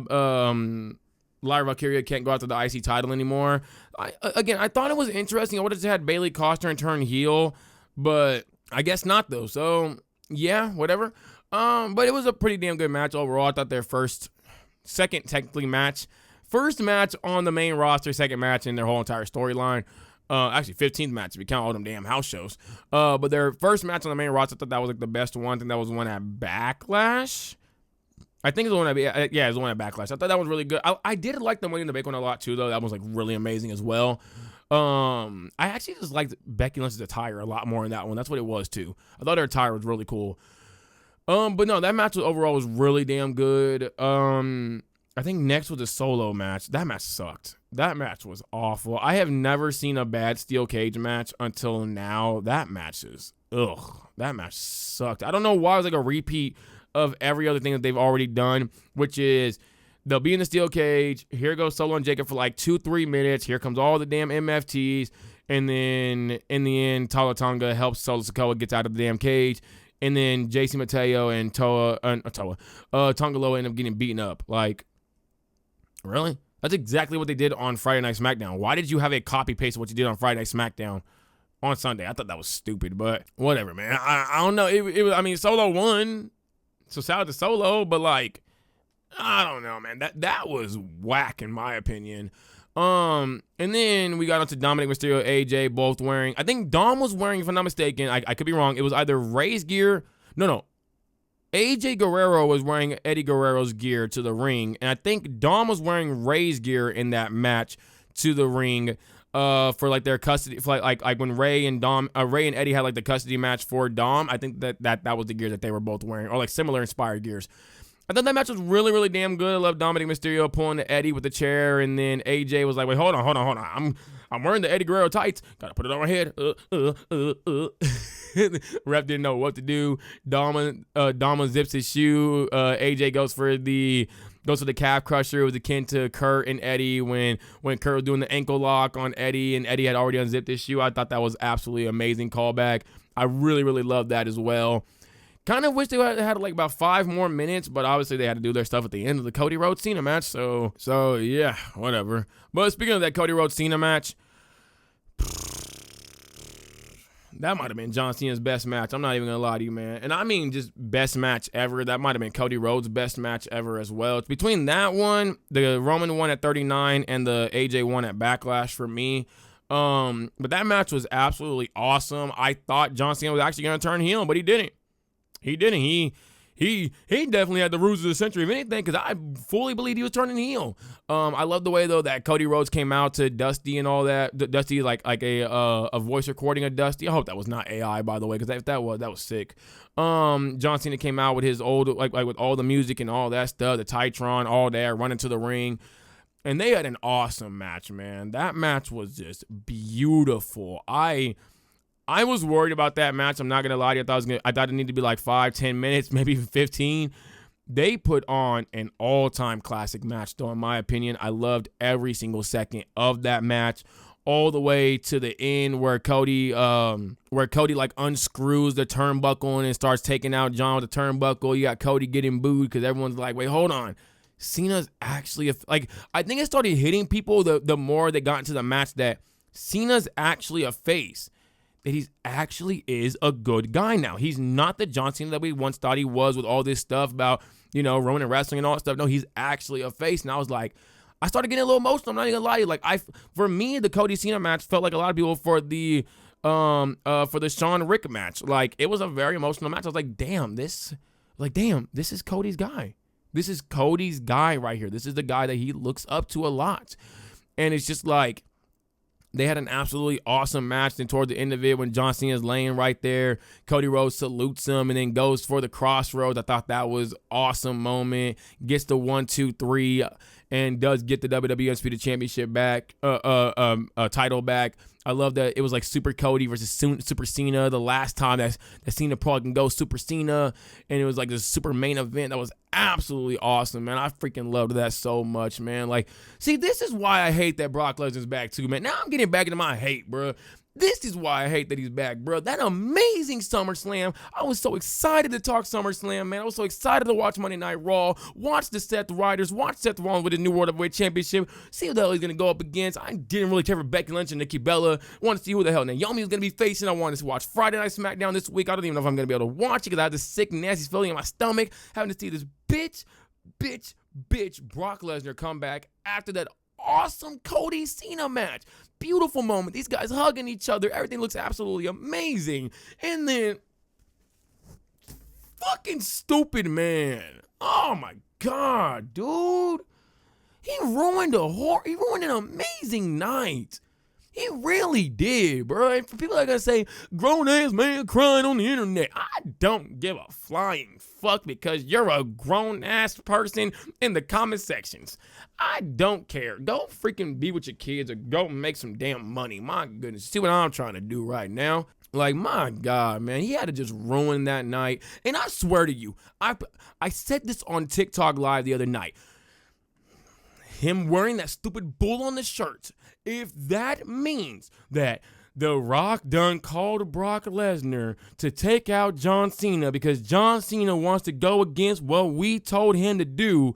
Lyra Valkyria can't go after the IC title anymore. I thought it was interesting. I would have just had Bayley cost her and turn heel, but I guess not though. So yeah, whatever. But it was a pretty damn good match overall. I thought their second first match on the main roster, second match in their whole entire storyline. Actually 15th match if you count all them damn house shows. But their first match on the main roster, I thought that was like the best one. I think that was one at Backlash. I think it was the one at Backlash. I thought that was really good. I did like the Money in the Bank one a lot too, though. That was like really amazing as well. I actually just liked Becky Lynch's attire a lot more in that one. That's what it was too. I thought her attire was really cool. But no, that match overall was really damn good. I think next was a solo match. That match sucked. That match was awful. I have never seen a bad steel cage match until now. That match sucked. I don't know why it was like a repeat of every other thing that they've already done, which is they'll be in the steel cage. Here goes Solo and Jacob for like 2-3 minutes. Here comes all the damn MFTs. And then in the end, Tala Tonga helps Solo Sikoa gets out of the damn cage. And then JC Mateo and Tonga Loa end up getting beaten up. Like, really? That's exactly what they did on Friday Night SmackDown. Why did you have a copy paste of what you did on Friday Night SmackDown on Sunday? I thought that was stupid, but whatever, man. I don't know. It was, I mean, Solo won, so shout out to Solo, but like, I don't know, man. That was whack in my opinion. And then we got onto Dominic Mysterio, AJ, both wearing, I think Dom was wearing, if I'm not mistaken, I could be wrong, it was either Ray's gear. No. AJ Guerrero was wearing Eddie Guerrero's gear to the ring, and I think Dom was wearing Ray's gear in that match to the ring for like their custody, for like when Ray and Eddie had like the custody match for Dom. I think that was the gear that they were both wearing, or like similar inspired gears. I thought that match was really, really damn good. I love Dominic Mysterio pulling the Eddie with the chair, and then AJ was like, wait, hold on. I'm wearing the Eddie Guerrero tights. Gotta put it on my head. Ref didn't know what to do. Dama zips his shoe. AJ goes for the calf crusher. It was akin to Kurt and Eddie when Kurt was doing the ankle lock on Eddie, and Eddie had already unzipped his shoe. I thought that was absolutely amazing callback. I really, really loved that as well. Kind of wish they had like about 5 more minutes, but obviously they had to do their stuff at the end of the Cody Rhodes Cena match. So yeah, whatever. But speaking of that Cody Rhodes Cena match, that might have been John Cena's best match. I'm not even gonna lie to you, man. And I mean just best match ever. That might have been Cody Rhodes' best match ever as well. It's between that one, the Roman one at 39, and the AJ one at Backlash for me. But that match was absolutely awesome. I thought John Cena was actually gonna turn heel, but he didn't. He didn't. He definitely had the ruse of the century, if anything, because I fully believed he was turning heel. I love the way though that Cody Rhodes came out to Dusty and all that. Dusty like a voice recording of Dusty. I hope that was not AI, by the way, because if that was sick. John Cena came out with his old like with all the music and all that stuff, the Titron, all that, running to the ring. And they had an awesome match, man. That match was just beautiful. I was worried about that match. I'm not gonna lie to you. I thought it needed to be like 5-10 minutes, maybe even 15. They put on an all-time classic match, though, in my opinion. I loved every single second of that match, all the way to the end where Cody like unscrews the turnbuckle and starts taking out John with the turnbuckle. You got Cody getting booed because everyone's like, wait, hold on. Cena's actually like, I think it started hitting people the more they got into the match that Cena's actually a face. That he actually is a good guy now. He's not the John Cena that we once thought he was with all this stuff about, Roman and wrestling and all that stuff. No, he's actually a face. And I was like, I started getting a little emotional. I'm not even gonna lie to you. Like, for me, the Cody Cena match felt like a lot of people for the Shawn Rick match. Like, it was a very emotional match. I was like, damn, this is Cody's guy. This is Cody's guy right here. This is the guy that he looks up to a lot. And it's just like, they had an absolutely awesome match. And toward the end of it, when John Cena is laying right there, Cody Rhodes salutes him and then goes for the crossroads. I thought that was awesome moment. Gets the 1, 2, 3 and does get the WWE Undisputed Championship back, title back. I love that it was like Super Cody versus Super Cena. The last time that Cena probably can go Super Cena, and it was like this super main event that was absolutely awesome, man. I freaking loved that so much, man. Like, see, this is why I hate that Brock Lesnar's back too, man. Now I'm getting back into my hate, bro. This is why I hate that he's back, bro. That amazing SummerSlam. I was so excited to talk SummerSlam, man. I was so excited to watch Monday Night Raw, watch the Seth Riders, watch Seth Rollins with the new World Heavyweight Championship, see who the hell he's going to go up against. I didn't really care for Becky Lynch and Nikki Bella. Want to see who the hell Naomi was going to be facing. I wanted to watch Friday Night SmackDown this week. I don't even know if I'm going to be able to watch it because I have this sick, nasty feeling in my stomach having to see this bitch Brock Lesnar come back after that awesome Cody Cena match. Beautiful moment. These guys hugging each other. Everything looks absolutely amazing. And then, fucking stupid man. Oh my God, dude. He ruined an amazing night. He really did, bro. And for people that are gonna say, grown ass man crying on the internet, I don't give a flying fuck because you're a grown ass person in the comment sections. I don't care. Go freaking be with your kids or go make some damn money. My goodness. See what I'm trying to do right now? Like, my God, man, he had to just ruin that night. And I swear to you, I said this on TikTok Live the other night. Him wearing that stupid bull on the shirt, if that means that The Rock done called Brock Lesnar to take out John Cena because John Cena wants to go against what we told him to do,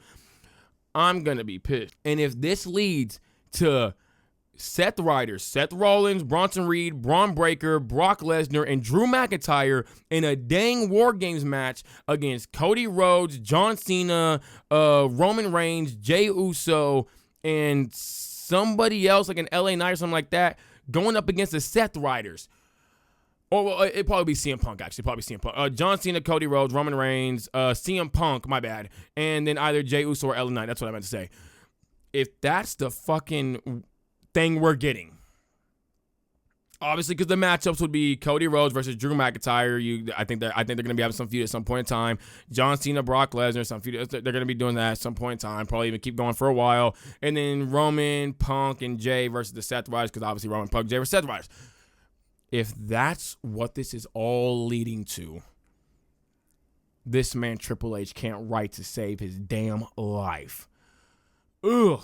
I'm going to be pissed. And if this leads to Seth Rollins, Bronson Reed, Braun Breaker, Brock Lesnar, and Drew McIntyre in a dang War Games match against Cody Rhodes, John Cena, Roman Reigns, Jey Uso, and somebody else like an LA Knight or something like that, going up against the Seth Riders. Or well, it'd probably be CM Punk, actually. Probably CM Punk. John Cena, Cody Rhodes, Roman Reigns, CM Punk, my bad. And then either Jey Uso or LA Knight. That's what I meant to say. If that's the fucking thing we're getting, obviously, because the matchups would be Cody Rhodes versus Drew McIntyre. I think they're going to be having some feud at some point in time. John Cena, Brock Lesnar, some feud. They're going to be doing that at some point in time. Probably even keep going for a while. And then Roman, Punk, and Jay versus the Seth Riders, because obviously Roman, Punk, Jay versus Seth Riders. If that's what this is all leading to, this man Triple H can't write to save his damn life. Ugh.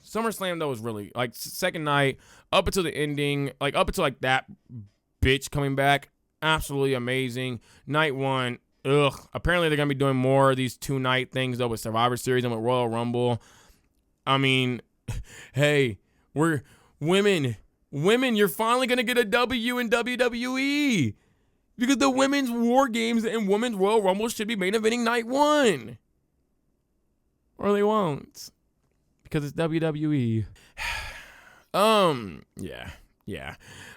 SummerSlam, though, was really, like, second night, up until the ending, like, up until, like, that bitch coming back, absolutely amazing. Night one, ugh. Apparently, they're going to be doing more of these two-night things, though, with Survivor Series and with Royal Rumble. I mean, hey, we're women, you're finally going to get a W in WWE. Because the women's War Games and women's Royal Rumble should be main eventing night one. Or they won't. Because it's WWE. Yeah.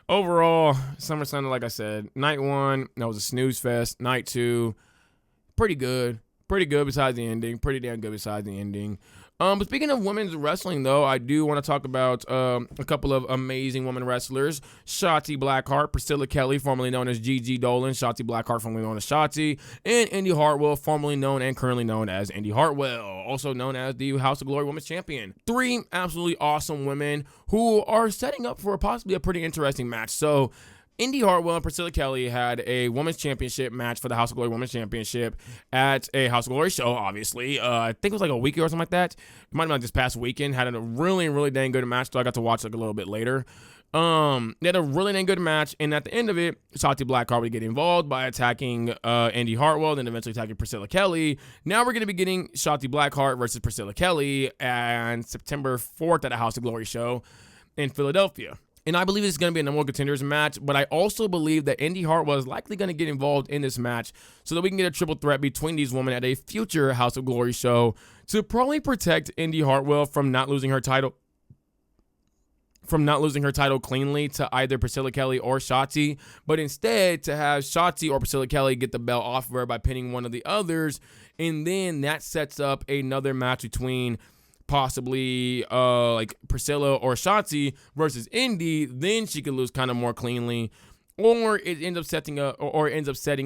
Overall, SummerSlam, like I said, night one, that was a snooze fest. Night two, pretty good. Pretty good besides the ending. Pretty damn good besides the ending. But speaking of women's wrestling, though, I do want to talk about a couple of amazing women wrestlers. Shotzi Blackheart, Priscilla Kelly, formerly known as Gigi Dolan. Shotzi Blackheart, formerly known as Shotzi. And Indy Hartwell, formerly known and currently known as Indy Hartwell. Also known as the House of Glory Women's Champion. Three absolutely awesome women who are setting up for possibly a pretty interesting match. So, Indy Hartwell and Priscilla Kelly had a women's championship match for the House of Glory Women's Championship at a House of Glory show, obviously. I think it was like a week ago or something like that. It might have been like this past weekend. Had a really, really dang good match, so I got to watch like a little bit later. They had a really dang good match, and at the end of it, Shotzi Blackheart would get involved by attacking Indy Hartwell, then eventually attacking Priscilla Kelly. Now we're going to be getting Shotzi Blackheart versus Priscilla Kelly on September 4th at a House of Glory show in Philadelphia. And I believe it's going to be a number one contenders match, but I also believe that Indy Hartwell is likely going to get involved in this match so that we can get a triple threat between these women at a future House of Glory show to probably protect Indy Hartwell from not losing her title cleanly to either Priscilla Kelly or Shotzi, but instead to have Shotzi or Priscilla Kelly get the belt off of her by pinning one of the others, and then that sets up another match between possibly like Priscilla or Shotzi versus Indy. Then she could lose kind of more cleanly, or it ends up setting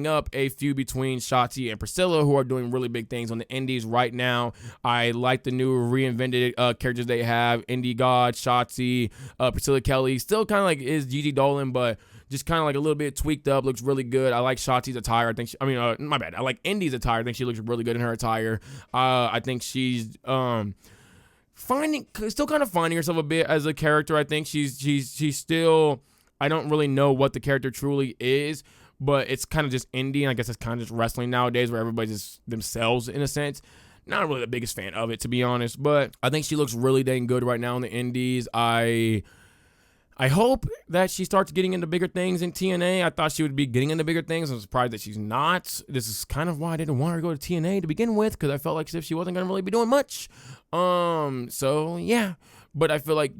up a feud between Shotzi and Priscilla, who are doing really big things on the indies right now. I like the new reinvented characters they have: Indy God, Shotzi, Priscilla Kelly. Still kind of like is Gigi Dolan, but just kind of like a little bit tweaked up. Looks really good. I like Shotzi's attire. I like Indy's attire. I think she looks really good in her attire. I think she's still kind of finding herself a bit as a character. I think she's still, I don't really know what the character truly is, but it's kind of just indie, and I guess it's kind of just wrestling nowadays where everybody's just themselves in a sense. Not really the biggest fan of it, to be honest, but I think she looks really dang good right now in the indies. I hope that she starts getting into bigger things in TNA. I thought she would be getting into bigger things. I'm surprised that she's not. This is kind of why I didn't want her to go to TNA to begin with, because I felt like as if she wasn't going to really be doing much. So, yeah. But I feel like,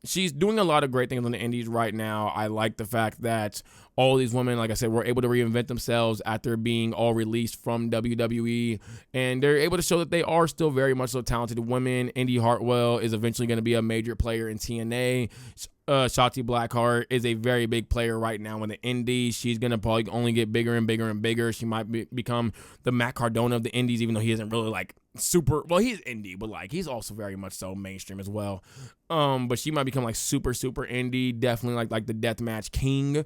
she's doing a lot of great things on the indies right now. I like the fact that all these women, like I said, were able to reinvent themselves after being all released from WWE, and they're able to show that they are still very much so talented women. Indy Hartwell is eventually going to be a major player in TNA. Shotzi Blackheart is a very big player right now in the Indies. She's going to probably only get bigger and bigger and bigger. She might become the Matt Cardona of the Indies, even though he isn't really like super, well, he's indie, but like he's also very much so mainstream as well. But she might become like super indie, definitely like the deathmatch king.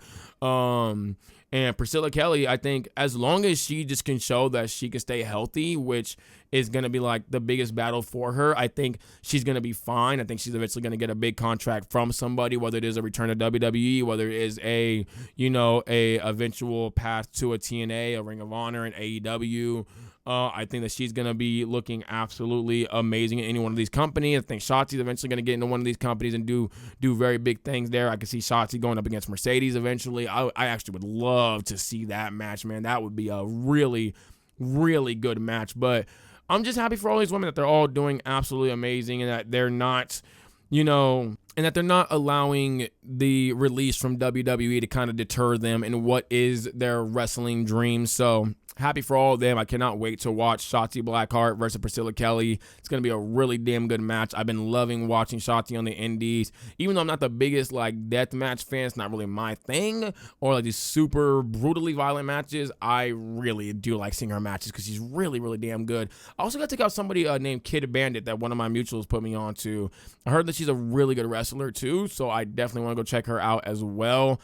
And Priscilla Kelly, I think as long as she just can show that she can stay healthy, which is going to be like the biggest battle for her, I think she's going to be fine. I think she's eventually going to get a big contract from somebody, whether it is a return to WWE, whether it is a eventual path to a TNA, a Ring of Honor, an AEW. I think that she's going to be looking absolutely amazing in any one of these companies. I think Shotzi's eventually going to get into one of these companies and do very big things there. I could see Shotzi going up against Mercedes eventually. I actually would love to see that match, man. That would be a really, really good match. But I'm just happy for all these women that they're all doing absolutely amazing, and that they're not, and that they're not allowing the release from WWE to kind of deter them in what is their wrestling dream. So happy for all of them. I cannot wait to watch Shotzi Blackheart versus Priscilla Kelly. It's going to be a really damn good match. I've been loving watching Shotzi on the indies. Even though I'm not the biggest like deathmatch fan, it's not really my thing, or like these super brutally violent matches, I really do like seeing her matches because she's really, really damn good. I also got to check out somebody named Kid Bandit that one of my mutuals put me on to. I heard that she's a really good wrestler too, so I definitely want to go check her out as well.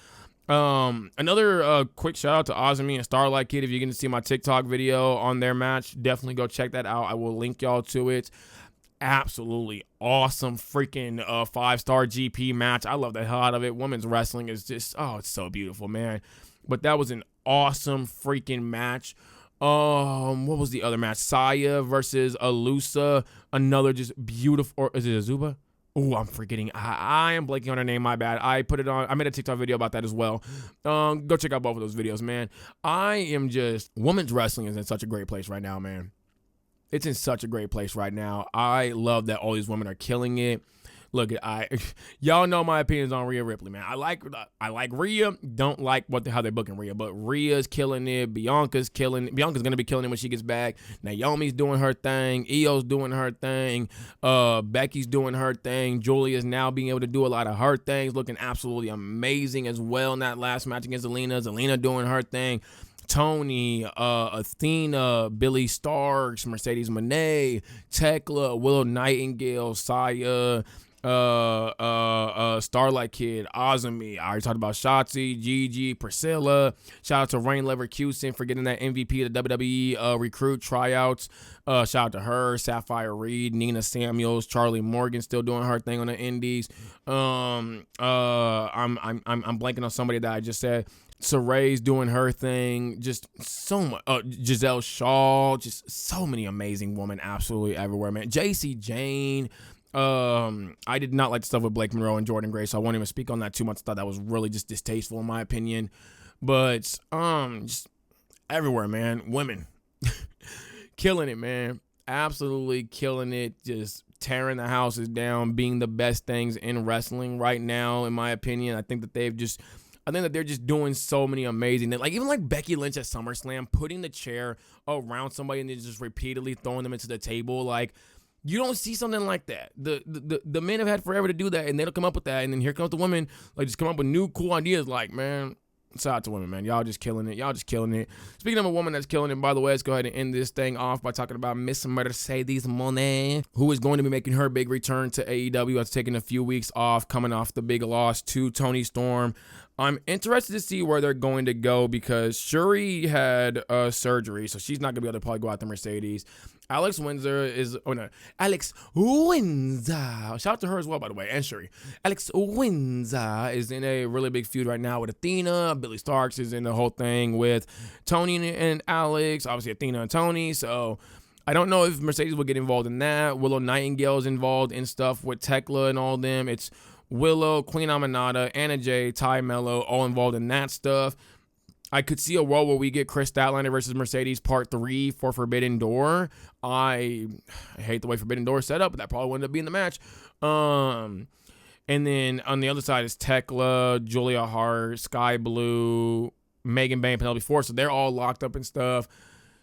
Another quick shout out to Azumi and Starlight Kid. If you're going to see my TikTok video on their match, definitely go check that out. I will link y'all to it. Absolutely awesome freaking 5-star GP match. I love the hell out of it. Women's wrestling is just, it's so beautiful, man. But that was an awesome freaking match. What was the other match? Saya versus Alusa. Another just beautiful, or is it Azuba? Oh, I'm forgetting. I am blanking on her name. My bad. I made a TikTok video about that as well. Go check out both of those videos, man. Women's wrestling is in such a great place right now, man. It's in such a great place right now. I love that all these women are killing it. Look, y'all know my opinions on Rhea Ripley, man. I like Rhea. Don't like how they're booking Rhea, but Rhea's killing it. Bianca's killing it. Bianca's gonna be killing it when she gets back. Naomi's doing her thing. Io's doing her thing. Becky's doing her thing. Julia's now being able to do a lot of her things, looking absolutely amazing as well in that last match against Zelina. Zelina doing her thing. Tony, Athena, Billy Starks, Mercedes Moné, Tekla, Willow Nightingale, Saya, Starlight Kid, Azumi. I already talked about Shotzi, Gigi, Priscilla. Shout out to Rain Leverkusen for getting that MVP of the WWE recruit tryouts. Shout out to her, Sapphire Reed, Nina Samuels, Charlie Morgan still doing her thing on the indies. I'm blanking on somebody that I just said. Saray's doing her thing, just so much. Giselle Shaw, just so many amazing women absolutely everywhere, man. JC Jane. I did not like the stuff with Blake Monroe and Jordan Gray, so I won't even speak on that too much. I thought that was really just distasteful in my opinion. But just everywhere, man. Women killing it, man. Absolutely killing it. Just tearing the houses down, being the best things in wrestling right now, in my opinion. I think that they're just doing so many amazing things. Like even like Becky Lynch at SummerSlam, putting the chair around somebody and then just repeatedly throwing them into the table. Like you don't see something like that. The men have had forever to do that, and they don't come up with that. And then here comes the women, like just come up with new cool ideas. Like, man, shout out to women, man. Y'all just killing it. Speaking of a woman that's killing it, by the way, let's go ahead and end this thing off by talking about Miss Mercedes Moné, who is going to be making her big return to AEW after taking a few weeks off, coming off the big loss to Toni Storm. I'm interested to see where they're going to go because Shuri had surgery, so she's not going to be able to probably go out to Mercedes. Alex Windsor. Shout out to her as well, by the way, and Shuri. Alex Windsor is in a really big feud right now with Athena. Billy Starks is in the whole thing with Tony and Alex. Obviously, Athena and Tony. So I don't know if Mercedes will get involved in that. Willow Nightingale is involved in stuff with Tekla and all them. It's Willow, Queen Aminata, Anna Jay, Ty Mello, all involved in that stuff. I could see a world where we get Chris Statlander versus Mercedes Part 3 for Forbidden Door. I hate the way Forbidden Door is set up, but that probably would end up being the match. And then on the other side is Tekla, Julia Hart, Sky Blue, Megan Bayne, Penelope Ford. So they're all locked up and stuff.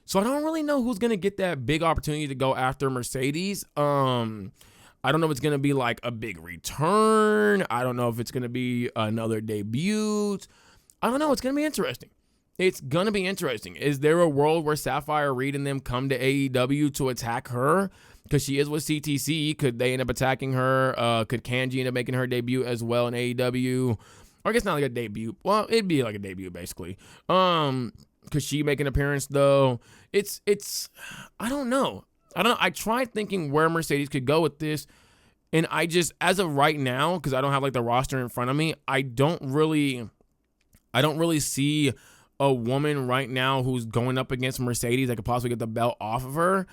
So I don't really know who's going to get that big opportunity to go after Mercedes. I don't know if it's going to be like a big return. I don't know if it's going to be another debut. I don't know. It's going to be interesting. It's going to be interesting. Is there a world where Sapphire Reed and them come to AEW to attack her? Because she is with CTC. Could they end up attacking her? Could Kanji end up making her debut as well in AEW? Or I guess not like a debut. Well, it'd be like a debut, basically. Could she make an appearance, though? It's I don't know. I tried thinking where Mercedes could go with this, and I just, as of right now, because I don't have like the roster in front of me, I don't really see a woman right now who's going up against Mercedes that could possibly get the belt off of her.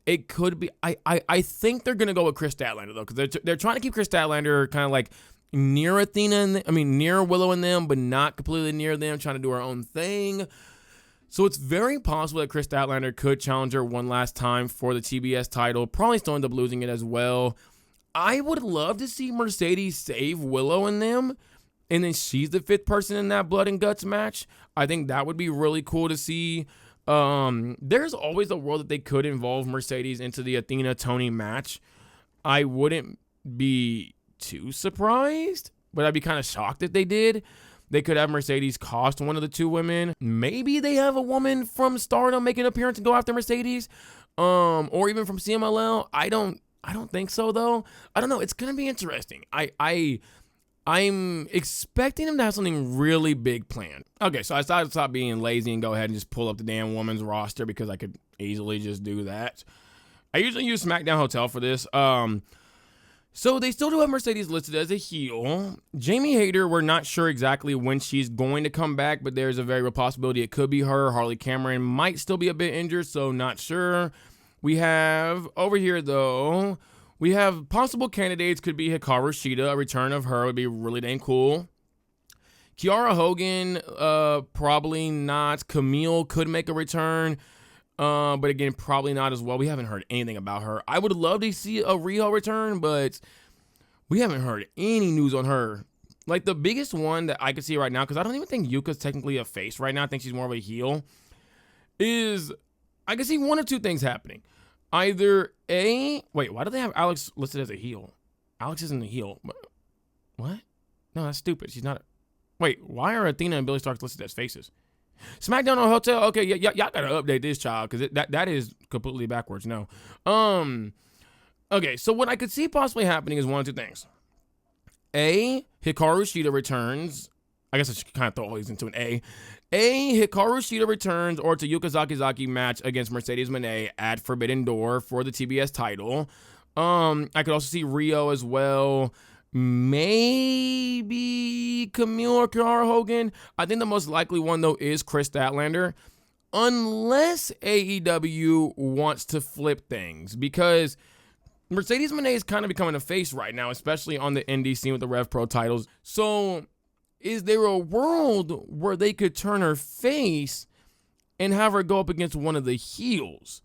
It could be. I think they're gonna go with Chris Statlander though, because they're trying to keep Chris Statlander kind of like near Athena. Near Willow and them, but not completely near them. Trying to do her own thing. So it's very possible that Chris Statlander could challenge her one last time for the TBS title. Probably still end up losing it as well. I would love to see Mercedes save Willow and them, and then she's the fifth person in that Blood and Guts match. I think that would be really cool to see. There's always a world that they could involve Mercedes into the Athena-Tony match. I wouldn't be too surprised, but I'd be kind of shocked if they did. They could have Mercedes cost one of the two women. Maybe they have a woman from Stardom make an appearance and go after Mercedes, or even from CMLL. I don't think so though. I don't know. It's gonna be interesting. I'm expecting them to have something really big planned. Okay, so I decided to stop being lazy and go ahead and just pull up the damn woman's roster because I could easily just do that. I usually use SmackDown Hotel for this. So they still do have Mercedes listed as a heel. Jamie Hayter, we're not sure exactly when she's going to come back, but there's a very real possibility it could be her. Harley Cameron might still be a bit injured, so not sure. We have, over here though, we have possible candidates. Could be Hikaru Shida. A return of her would be really dang cool. Kiara Hogan, probably not. Camille could make a return. But again, probably not as well. We haven't heard anything about her. I would love to see a Riho return, but we haven't heard any news on her. Like the biggest one that I could see right now, because I don't even think Yuka's technically a face right now. I think she's more of a heel. Is I can see one of two things happening. Either wait, why do they have Alex listed as a heel? Alex isn't a heel. What? No, that's stupid. She's not. Wait, why are Athena and Billy Starks listed as faces? SmackDown or Hotel? Okay, y'all gotta update this child because that is completely backwards. No. Okay, so what I could see possibly happening is one of two things. Hikaru Shida returns. I guess I should kind of throw all these into an A. Hikaru Shida returns, or it's a Yuka Sakazaki match against Mercedes Moné at Forbidden Door for the TBS title. I could also see Rio as well. Maybe Camille or Kiara Hogan. I think the most likely one, though, is Chris Statlander. Unless AEW wants to flip things. Because Mercedes Moné is kind of becoming a face right now, especially on the indie scene with the Rev Pro titles. So, is there a world where they could turn her face and have her go up against one of the heels?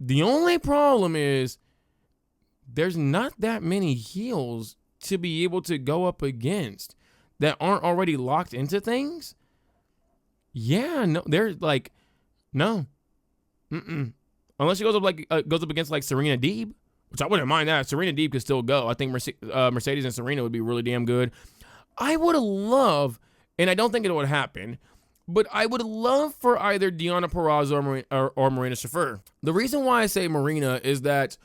The only problem is there's not that many heels to be able to go up against that aren't already locked into things. Yeah, no, they're like, no. Unless she goes up against like Serena Deeb, which I wouldn't mind that. Serena Deeb could still go. I think Mercedes and Serena would be really damn good. I would love, and I don't think it would happen, but I would love for either Deonna Purrazzo or Marina Shafir. The reason why I say Marina is that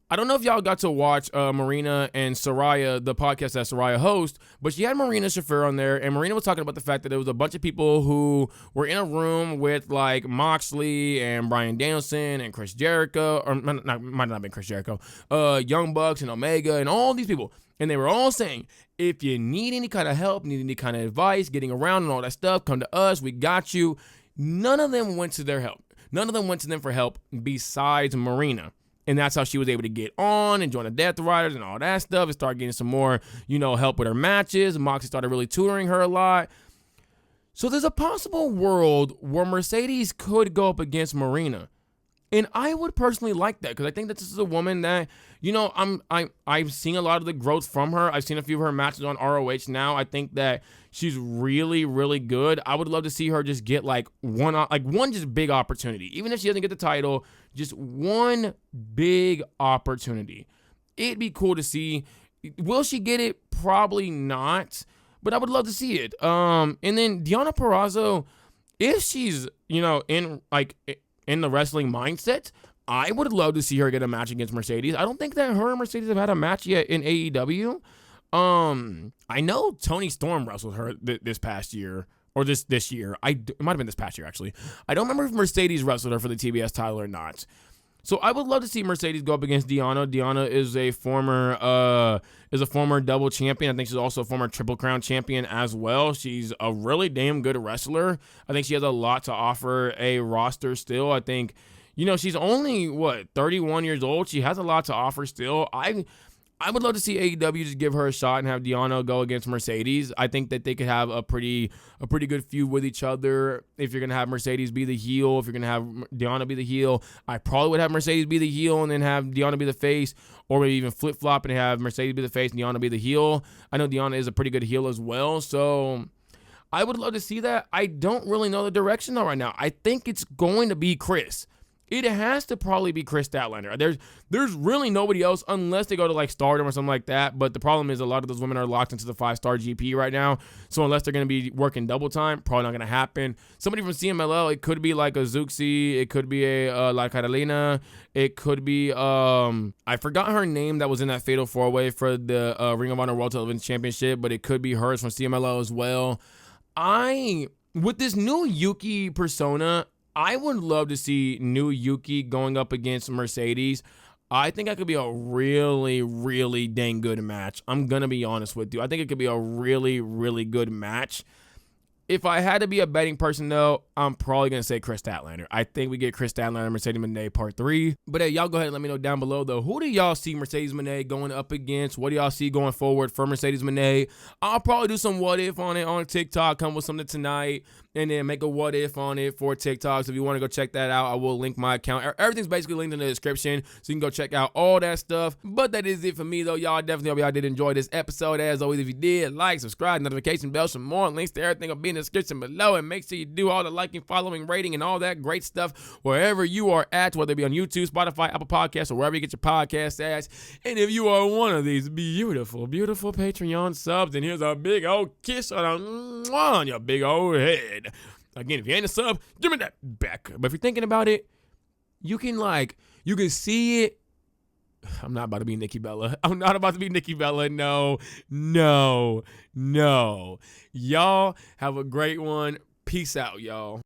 I don't know if y'all got to watch Marina and Saraya, the podcast that Saraya hosts, but she had Marina Shafir on there, and Marina was talking about the fact that there was a bunch of people who were in a room with like Moxley and Bryan Danielson and Chris Jericho, or might not have been Chris Jericho, Young Bucks and Omega and all these people. And they were all saying, if you need any kind of help, need any kind of advice, getting around and all that stuff, come to us. We got you. None of them went to their help. None of them went to them for help besides Marina. And that's how she was able to get on and join the Death Riders and all that stuff and start getting some more, help with her matches. Moxie started really tutoring her a lot. So there's a possible world where Mercedes could go up against Marina. And I would personally like that because I think that this is a woman that, I've seen a lot of the growth from her. I've seen a few of her matches on ROH now. I think that she's really, really good. I would love to see her just get one just big opportunity. Even if she doesn't get the title, just one big opportunity. It'd be cool to see. Will she get it? Probably not, but I would love to see it. And then Deonna Purrazzo, if she's, in the wrestling mindset, I would love to see her get a match against Mercedes. I don't think that her and Mercedes have had a match yet in AEW. I know Toni Storm wrestled her this past year, or this year. It might have been this past year, actually. I don't remember if Mercedes wrestled her for the TBS title or not. So I would love to see Mercedes go up against Deonna. Deonna is a former double champion. I think she's also a former Triple Crown champion as well. She's a really damn good wrestler. I think she has a lot to offer a roster still. I think, she's only 31 years old. She has a lot to offer still. I would love to see AEW just give her a shot and have Deonna go against Mercedes. I think that they could have a pretty good feud with each other. If you're going to have Mercedes be the heel, if you're going to have Deonna be the heel, I probably would have Mercedes be the heel and then have Deonna be the face, or maybe even flip-flop and have Mercedes be the face and Deonna be the heel. I know Deonna is a pretty good heel as well, so I would love to see that. I don't really know the direction though right now. I think it's going to be Chris. It has to probably be Chris Statlander. There's really nobody else unless they go to Stardom or something like that. But the problem is a lot of those women are locked into the 5-star GP right now. So unless they're going to be working double time, probably not going to happen. Somebody from CMLL, it could be like a Zuxi. It could be a La Catalina. It could be, I forgot her name that was in that Fatal 4-Way for the Ring of Honor World Television Championship. But it could be hers from CMLL as well. With this new Yuki persona, I would love to see new Yuki going up against Mercedes. I think that could be a really, really dang good match. I'm going to be honest with you. I think it could be a really, really good match. If I had to be a betting person, though, I'm probably going to say Chris Statlander. I think we get Chris Statlander and Mercedes Moné Part 3. But hey, y'all go ahead and let me know down below, though. Who do y'all see Mercedes Moné going up against? What do y'all see going forward for Mercedes Moné? I'll probably do some what if on it on TikTok, come with something tonight, and then make a what if on it for TikTok. So if you want to go check that out, I will link my account. Everything's basically linked in the description, so you can go check out all that stuff. But that is it for me, though. Y'all definitely hope y'all did enjoy this episode. As always, if you did, like, subscribe, notification bell, some more links to everything will be in the description below. And make sure you do all the liking, following, rating, and all that great stuff wherever you are at, whether it be on YouTube, Spotify, Apple Podcasts, or wherever you get your podcast ads. And if you are one of these beautiful, beautiful Patreon subs, then here's a big old kiss on your big old head. Again, if you ain't a sub, give me that back. But if you're thinking about it, you can see it. I'm not about to be Nikki Bella. I'm not about to be Nikki Bella. No. Y'all have a great one. Peace out, y'all.